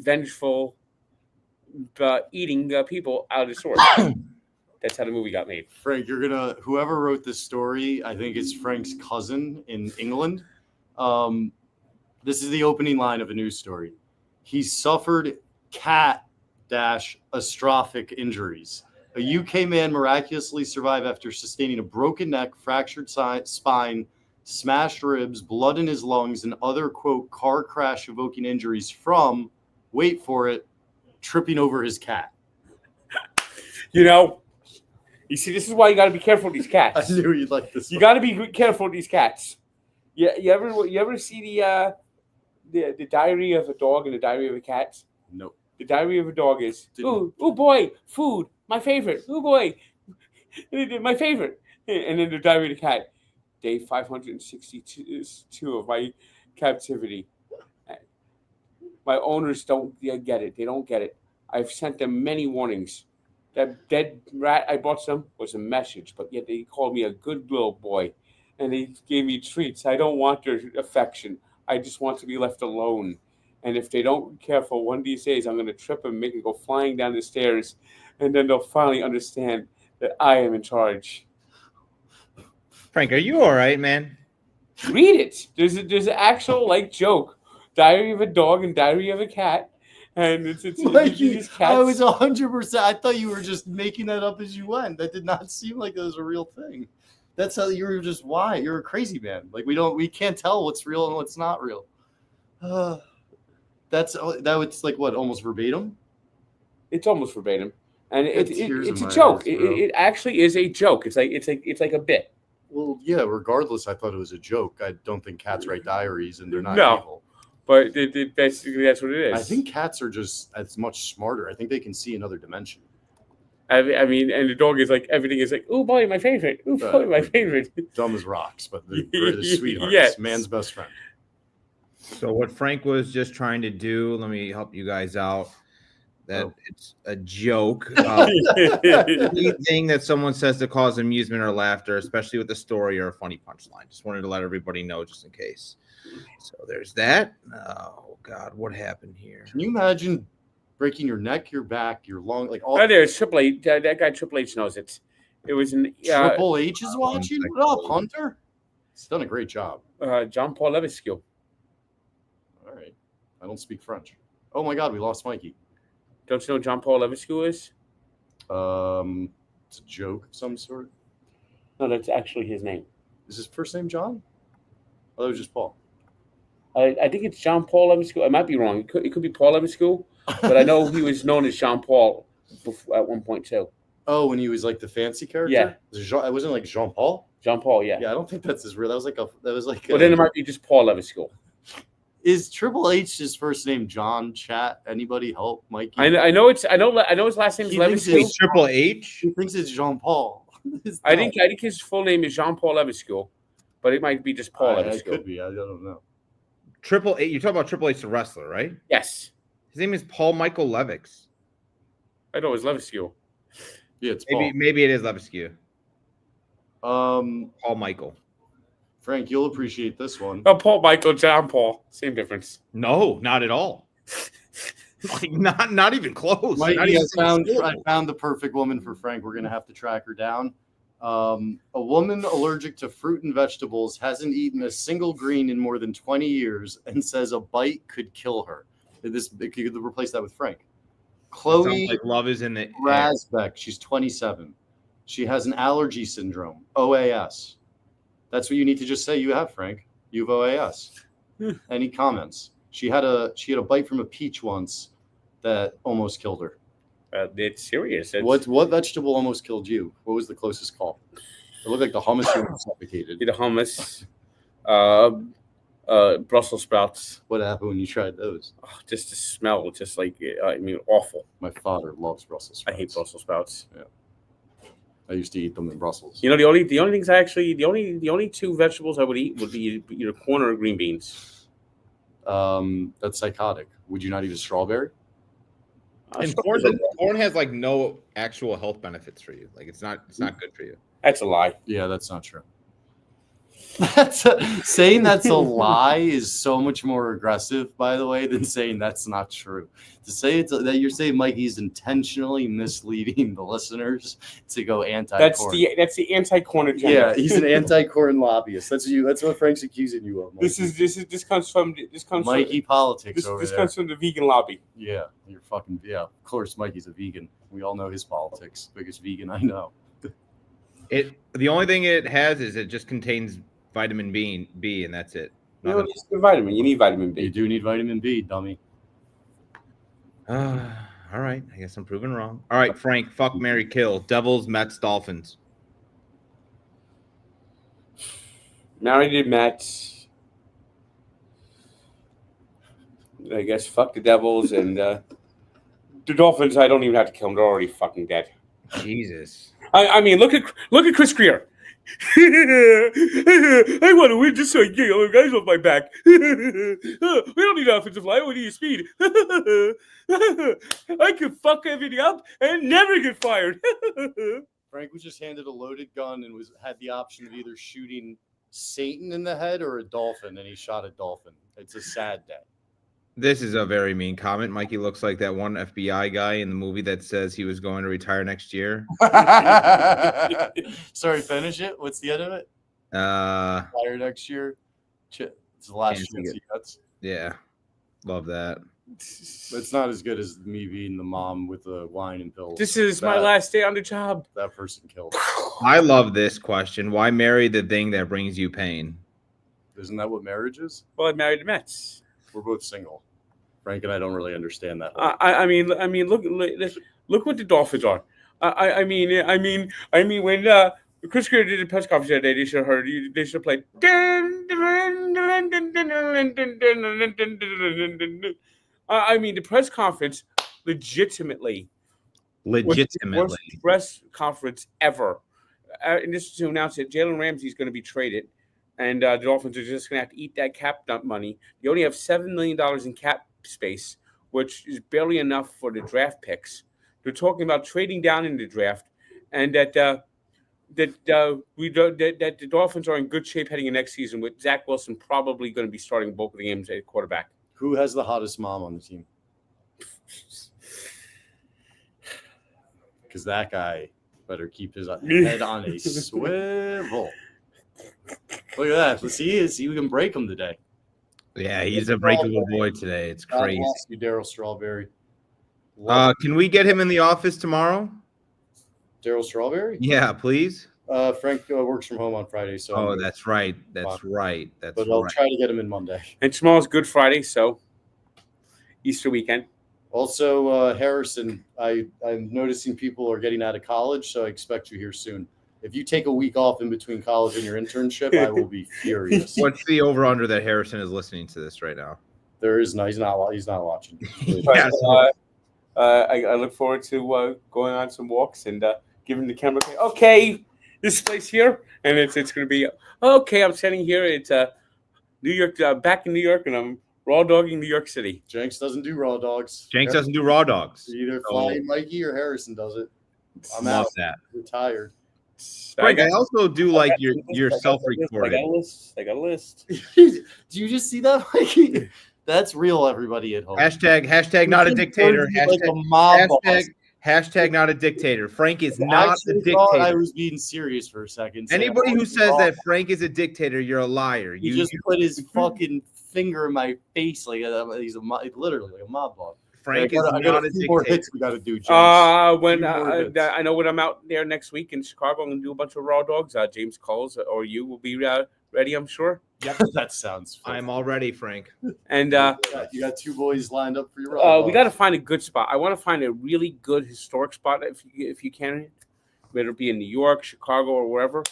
vengeful eating people out of the sewer. That's how the movie got made. Frank, whoever wrote this story, I think it's Frank's cousin in England. This is the opening line of a news story. He suffered catastrophic injuries. A UK man miraculously survived after sustaining a broken neck, fractured spine, smashed ribs, blood in his lungs, and other, quote, car crash evoking injuries from, wait for it, tripping over his cat. You see, this is why you got to be careful with these cats. I knew you'd like this. You got to be careful with these cats. You ever see the diary of a dog and the diary of a cat? Nope. The diary of a dog is, ooh boy, food, my favorite. Ooh boy, my favorite. And then the diary of the cat, day 562 of my captivity. My owners don't get it. They don't get it. I've sent them many warnings. That dead rat I bought some was a message, but yet they called me a good little boy, and they gave me treats. I don't want their affection. I just want to be left alone. And if they don't be careful, one of these days I'm going to trip and make it go flying down the stairs, and then they'll finally understand that I am in charge. Frank, are you all right, man? Read it. There's an actual joke. Diary of a dog and Diary of a cat. And it's Mikey, these cats. I was 100%. I thought you were just making that up as you went. That did not seem like that was a real thing. That's how you were just why you're a crazy man. We can't tell what's real and what's not real. It's like what, almost verbatim? It's almost verbatim, and it's Tears a in my joke. eyes, bro. It actually is a joke. It's like a bit. Well, yeah. Regardless, I thought it was a joke. I don't think cats write diaries, and they're not No. evil. But basically, that's what it is. I think cats are just as much smarter. I think they can see another dimension. I mean, and the dog is like, everything is like, oh boy, my favorite. Oh boy, my favorite. Dumb as rocks, but they're sweethearts. Yes. Man's best friend. So what Frank was just trying to do, let me help you guys out. That it's a joke. Anything that someone says to cause amusement or laughter, especially with a story or a funny punchline. Just wanted to let everybody know just in case. So there's that. Oh God, what happened here? Can you imagine breaking your neck, your back, your lung, like all? Oh, there's Triple H. That guy Triple H knows it. It was in Triple H is watching. What up, Hunter? He's done a great job. John Paul Leviscue. All right, I don't speak French. Oh my God, we lost Mikey. Don't you know who John Paul Leviscue is? It's a joke of some sort. No, that's actually his name. Is his first name John? Oh, it was just Paul. I think it's John Paul Leviscue. I might be wrong. It could be Paul Leviscue, but I know he was known as Jean Paul at one point too. Oh, when he was like the fancy character. Yeah. It wasn't like Jean Paul. Jean Paul, yeah. Yeah, I don't think that's his real. That was like Well, then it might be just Paul Leviscue. Is Triple H's first name John? Chat. Anybody help Mikey? I know his last name is He thinks Leviscue. It's Triple H. He thinks it's Jean Paul. I think his full name is Jean Paul Leviscue, but it might be just Paul Leviscue. It could be. I don't know. Triple H. You're talking about Triple H, the wrestler, right? Yes, His name is Paul Michael Levix. I know it's Leviscue. Yeah, it's Paul. Maybe it is Levesque. Paul Michael. Frank, you'll appreciate this one. Oh, Paul Michael, John Paul, same difference. No, not at all. Like not even close. Mikey, Not even I found the perfect woman for Frank. We're gonna have to track her down. A woman allergic to fruit and vegetables hasn't eaten a single green in more than 20 years and says a bite could kill her. It could replace that with Frank. Chloe like love is in the Rasbeck. She's 27. She has an allergy syndrome, OAS. That's what you need to just say you have, Frank. You have OAS. Any comments? She had a bite from a peach once that almost killed her. It's serious. What vegetable almost killed you? What was the closest call? It looked like the hummus you were suffocated. The hummus, Brussels sprouts. What happened when you tried those? Oh, just the smell, just like awful. My father loves Brussels sprouts. I hate Brussels sprouts. Yeah, I used to eat them in Brussels. You know, the only things the only two vegetables I would eat would be either corn or green beans. That's psychotic. Would you not eat a strawberry? And corn has like no actual health benefits for you. Like it's not good for you. That's a lie. Yeah, that's not true. Saying that's a lie is so much more aggressive, by the way, than saying that's not true. To say that you're saying Mikey's intentionally misleading the listeners to go anti-corn. That's the anti-corn agenda. Yeah, he's an anti-corn lobbyist. That's you. That's what Frank's accusing you of. Mikey. This comes from Mikey politics. This comes from the vegan lobby. Yeah, you're fucking yeah. Of course, Mikey's a vegan. We all know his politics. Biggest vegan I know. The only thing it has is it just contains vitamin B, and that's it. You know, it's the vitamin. You need vitamin B. You do need vitamin B, dummy. All right. I guess I'm proven wrong. All right, Frank. Fuck, marry, kill. Devils, Mets, Dolphins. Married the Mets. I guess fuck the Devils and the Dolphins. I don't even have to kill them. They're already fucking dead. Jesus. I mean, look at Chris Greer. I want to win just so I get other guys off my back. We don't need offensive line. We need speed. I could fuck everything up and never get fired. Frank was just handed a loaded gun and had the option of either shooting Satan in the head or a dolphin, and he shot a dolphin. It's a sad day. This is a very mean comment. Mikey looks like that one FBI guy in the movie that says he was going to retire next year. Sorry, finish it. What's the end of it? Retire next year. It's the last chance he gets. Yeah, love that. It's not as good as me being the mom with the wine and pills. This is my last day on the job. That person killed. I love this question. Why marry the thing that brings you pain? Isn't that what marriage is? Well, I married the Mets. We're both single. Frank and I don't really understand that. I mean, look what the Dolphins are. I mean, when Chris Greer did a press conference the other day. They should have heard. They should have played. I mean, the press conference legitimately was the worst press conference ever. And this is to announce that Jalen Ramsey is going to be traded, and the Dolphins are just going to have to eat that cap dump money. They only have $7 million in cap space, which is barely enough for the draft picks. They're talking about trading down in the draft, and that the Dolphins are in good shape heading into next season, with Zach Wilson probably going to be starting both of the games at quarterback. Who has the hottest mom on the team? Because that guy better keep his head on a swivel. Look at that. Let's see if we can break him today. Yeah, he's a breakable boy today. It's crazy. God bless you, Daryl Strawberry. Can we get him in the office tomorrow? Daryl Strawberry? Yeah, please. Frank works from home on Friday, so That's right. That's right. But I'll try to get him in Monday. And tomorrow's Good Friday, so Easter weekend. Also, Harrison, I'm noticing people are getting out of college, so I expect you here soon. If you take a week off in between college and your internship, I will be furious. What's the over/under that Harrison is listening to this right now? There is no. He's not watching. Yes. I look forward to going on some walks and giving the camera. Okay, this place here, and it's going to be okay. I'm sitting here. It's New York, back in New York, and I'm raw dogging New York City. Jenks doesn't do raw dogs. Jenks doesn't do raw dogs. Either Flying Mikey or Harrison does it. I'm Love out. that. Retired. Frank, I also do like your self-recorded. I got a list. Do you just see that, Mikey? That's real, everybody at home. Hashtag not a dictator. Like a mob boss. Hashtag not a dictator. Frank is I not a actually thought I dictator. was being serious for a second. Anybody who says that Frank is a dictator, you're a liar. He just put his fucking finger in my face like he's literally like a mob boss. Frank is not a few more dictator. hits we got to do. James. When I know when I'm out there next week in Chicago, I'm going to do a bunch of raw dogs. James Coles or you will be ready, I'm sure. Yep, that sounds. I'm all ready, Frank. And you got two boys lined up for your raw dogs. we got to find a good spot. I want to find a really good historic spot if you can, whether it be in New York, Chicago, or wherever.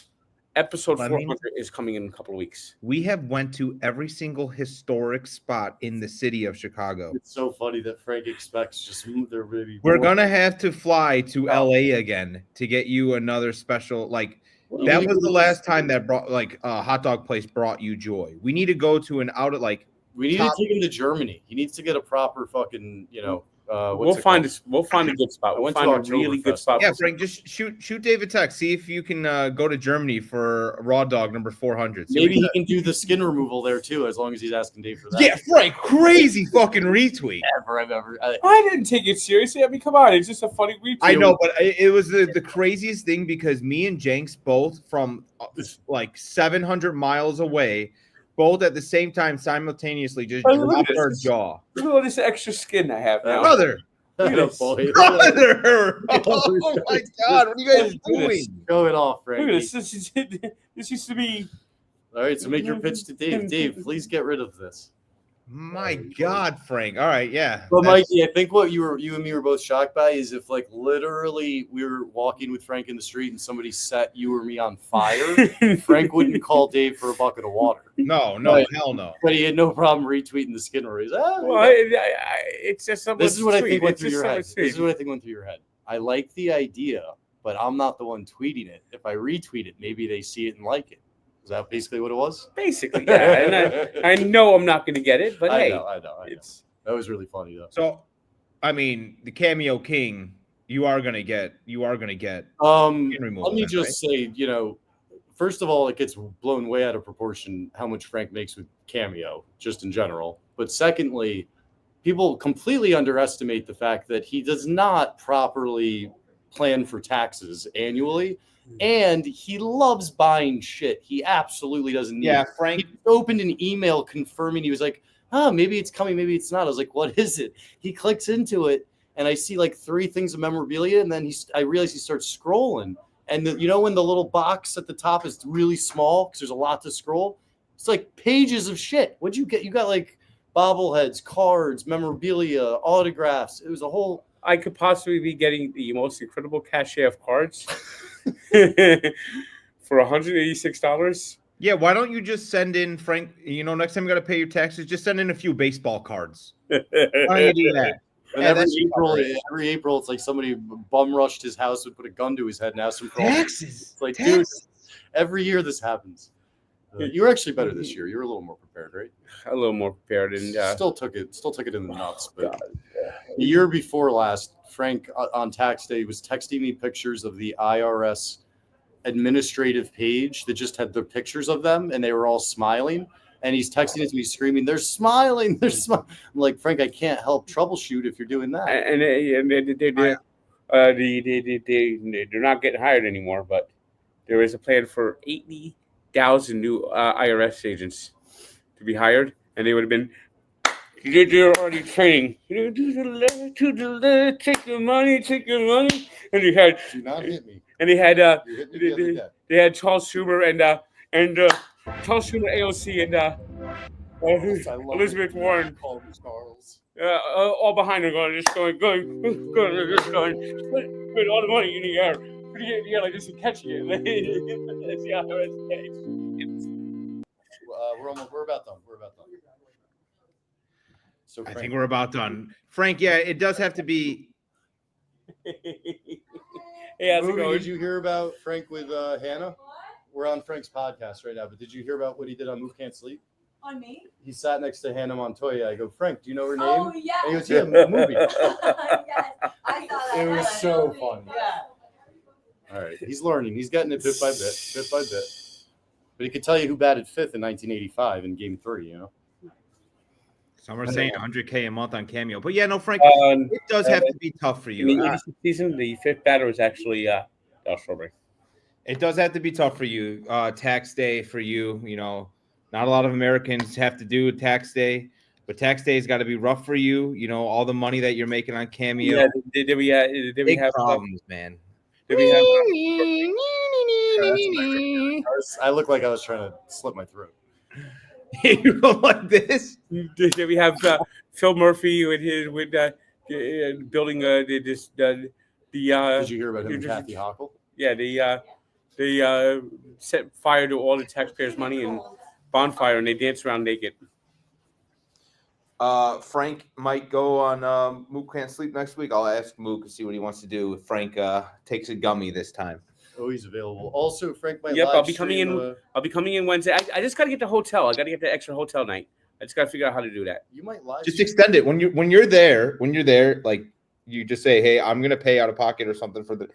Episode 400 is coming in a couple of weeks. We have went to every single historic spot in the city of Chicago. It's so funny that Frank expects just there really. We're gonna have to fly to LA again to get you another special. Like that was the last time that brought a hot dog place brought you joy. We need to go to an outlet like. We need to take him to Germany. He needs to get a proper fucking We'll find a good spot. We'll find a really good spot. Yeah, Frank, just shoot David text. See if you can go to Germany for raw dog number 400. Maybe he can do the skin removal there too, as long as he's asking Dave for that. Yeah, Frank, crazy fucking retweet. I didn't take it seriously. I mean, come on, it's just a funny retweet. I know, but it was the craziest thing because me and Jenks both from like 700 miles away. Both at the same time, simultaneously, just dropped our jaw. Look at all this extra skin I have now. Brother! Brother! Oh my God, what are you guys doing? Show it off, Frank. Look at this. This used to be. All right, so make your pitch to Dave. Dave, please get rid of this. My God, Frank. All right, yeah. But Mikey, I think what you and me were both shocked by is if like literally we were walking with Frank in the street and somebody set you or me on fire, Frank wouldn't call Dave for a bucket of water. No, hell no. But he had no problem retweeting the skin raise. It's just something. This is what I think went through your head. This is what I think went through your head. I like the idea, but I'm not the one tweeting it. If I retweet it, maybe they see it and like it. Is that basically what it was? Basically, yeah. And I know I'm not going to get it, but I hey, know. That was really funny though. So, I mean, the Cameo King, you are going to get. Let me just say, first of all, it gets blown way out of proportion how much Frank makes with Cameo, just in general. But secondly, people completely underestimate the fact that he does not properly plan for taxes annually. And he loves buying shit. He absolutely doesn't need it. Frank. He opened an email confirming. He was like, maybe it's coming, maybe it's not. I was like, what is it? He clicks into it, and I see like 3 things of memorabilia, and then I realize he starts scrolling. And when the little box at the top is really small because there's a lot to scroll? It's like pages of shit. What'd you get? You got like bobbleheads, cards, memorabilia, autographs. It was a whole... I could possibly be getting the most incredible cachet of cards. for $186. Yeah, why don't you just send in, Frank, next time you got to pay your taxes, just send in a few baseball cards. Why don't you do that? And Yeah, every that's April, it's like somebody bum rushed his house and put a gun to his head and asked him for all Taxes. It's like, dude, every year this happens. You were actually better this year. You were a little more prepared, right? A little more prepared, and Still took it in the nuts. But the year before last, Frank on tax day was texting me pictures of the IRS administrative page that just had the pictures of them, and they were all smiling. And he's texting it to me, screaming, "They're smiling! They're smiling!" I'm like, Frank, I can't help troubleshoot if you're doing that. and they're not getting hired anymore. But there is a plan for 80,000 new IRS agents to be hired, and they would have been. They're already training. To the left, take your money, and they had. Do not hit me. And they had You hit me the other day. they had Charles Schumer and Charles Schumer AOC and I love Elizabeth it. Warren Call me Charles. all behind her going just going put all the money in the air. Put it in the air like this and catching it. That's the IRS page. We're about done. So I Frank, think we're about done. Frank, yeah, it does have to be. Hey, how's it Movie, going? did you hear about Frank with Hannah? We're on Frank's podcast right now, but did you hear about what he did on Move Can't Sleep? On me? He sat next to Hannah Montoya. I go, Frank, do you know her name? Oh, yeah. And he goes, yeah, movie. Yes, I saw that. It was Yeah, so movie. funny. Yeah. All right, he's learning. He's getting it bit by bit. But he could tell you who batted fifth in 1985 in Game 3, you know? Some are saying 100K a month on Cameo. But yeah, no, Frank, Um, it does have to be tough for In the you. 86th season, the fifth batter was actually Daryl Strawberry. It does have to be tough for you. Tax day for you, not a lot of Americans have to do tax day, but tax day's got to be rough for you. All the money that you're making on Cameo. Yeah, did we Big have problems, man. Did we have? I look like I was trying to slit my throat. You go like this. Did we have Phil Murphy with building the Did you hear about him and New Kathy Hochul? yeah they set fire to all the taxpayers' money and bonfire, and they danced around naked. Frank might go on Mook Can't Sleep next week. I'll ask Mook to see what he wants to do if Frank takes a gummy this time. Oh, he's available. Also, Frank might Yep, live I'll be coming stream, in. I'll be coming in Wednesday. I just got to get the hotel. I got to get the extra hotel night. I just got to figure out how to do that. You might live Just stream. extend it when you're there. When you're there, like you just say, "Hey, I'm gonna pay out of pocket or something for the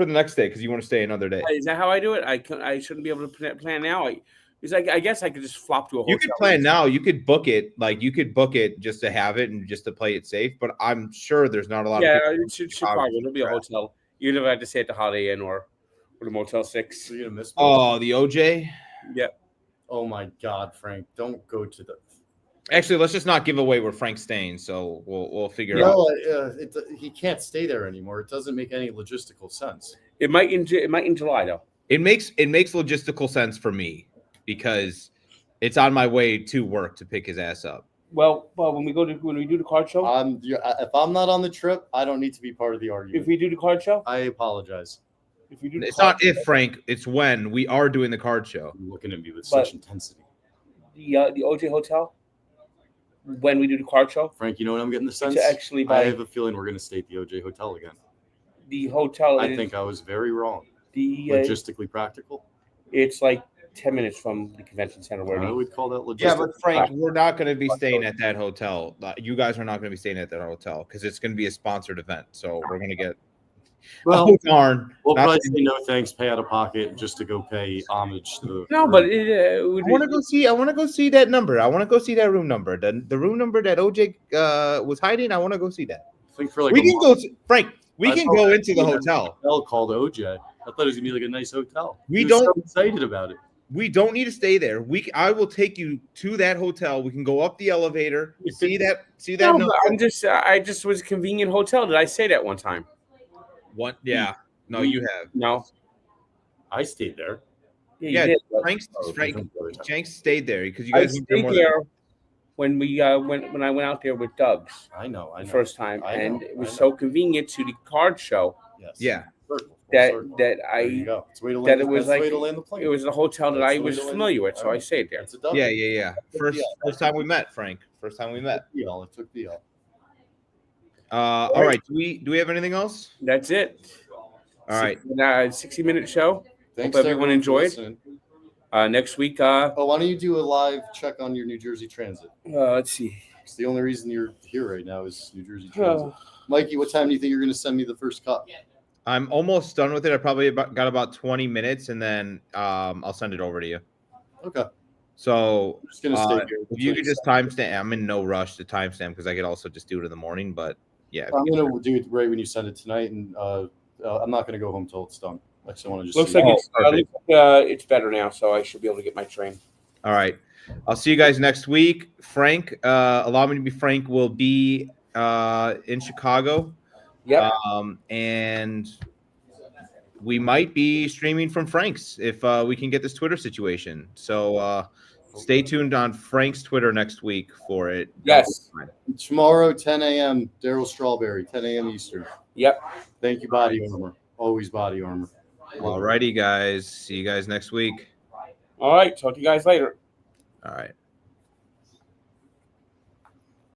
next day because you want to stay another day." Is that how I do it? I shouldn't be able to plan now. I guess I could just flop to a hotel. You could plan now. You could book it. Like you could book it just to have it and just to play it safe. But I'm sure there's not a lot Yeah, of people. it's Chicago. It'll be a hotel. Even if I had to stay at the Holiday Inn or the Motel 6. So you're gonna miss me? Oh, the OJ. Yeah. Oh my God, Frank! Don't go to the. Actually, let's just not give away where Frank's staying. So we'll figure out. No, he can't stay there anymore. It doesn't make any logistical sense. It might in July though. It makes logistical sense for me because it's on my way to work to pick his ass up. Well, when we do the card show, If I'm not on the trip, I don't need to be part of the argument. if we do the card show, I apologize. if we do, the It's card not if, Frank. It's when we are doing the card show. You're looking at me with But- such intensity, the OJ Hotel, when we do the card show, Frank. You know what I'm getting the sense? to actually I buy have a feeling we're going to stay at the OJ Hotel again. the hotel. I is think I was very wrong. the Logistically practical. it's like 10 minutes from the convention center where I the would call that logistic. Yeah, but Frank, we're not going to be staying at that hotel. You guys are not going to be staying at that hotel because it's going to be a sponsored event. So we're going to get. Well, Oh, darn. we'll Not- probably say no thanks, pay out of pocket just to go pay homage to the. no, but it would I want to go see. I want to go see that number. I want to go see that room number. The room number that OJ was hiding. I want to go see that. I think for like We a can month, go, Frank. We I can thought go that into the we had hotel. a hotel called OJ. I thought it was gonna be like a nice hotel. We He was don't- so excited about it. We don't need to stay there. I will take you to that hotel. We can go up the elevator. See that. no, number. but I just was a convenient hotel. Did I say that one time? What? Yeah. No, you have. No. I stayed there. Yeah, Yeah, you did, but Frank Jenks stayed there because you I guys went there stayed more there when we when I went out there with Doug's I know. the first time, I and know, it was I know. so convenient to the card show. Yes. Yeah. Of course. that Circle. that There you I go. It's a way to that land, it was that's the way like to land the plane. it was a hotel that That's I the way was to land familiar the- with, so all I right. stayed there. That's a W. Yeah. First time we met, Frank. First time we met. It took the L. All right. Do we have anything else? That's it. All right. 60-minute show. Thanks Hope to everyone for enjoyed. listening. Next week, Oh, why don't you do a live check on your New Jersey Transit? let's see. It's the only reason you're here right now is New Jersey Transit. Mikey, what time do you think you're going to send me the first cut? I'm almost done with it. I probably got about 20 minutes, and then I'll send it over to you. Okay. So I'm just going to stay here. if you could just timestamp. I'm in no rush to timestamp because I could also just do it in the morning. But yeah, I'm going to do it right when you send it tonight, and I'm not going to go home till it's done. I just want to just Looks see like it. it's better now, so I should be able to get my train. all right. I'll see you guys next week. Frank, allow me to be frank, will be in Chicago. Yep. And we might be streaming from Frank's if we can get this Twitter situation. So stay tuned on Frank's Twitter next week for it. Yes. Tomorrow, 10 a.m., Daryl Strawberry, 10 a.m. Eastern. Yep. Thank you, Body Armor. Always Body Armor. All righty, guys. See you guys next week. All right. Talk to you guys later. All right.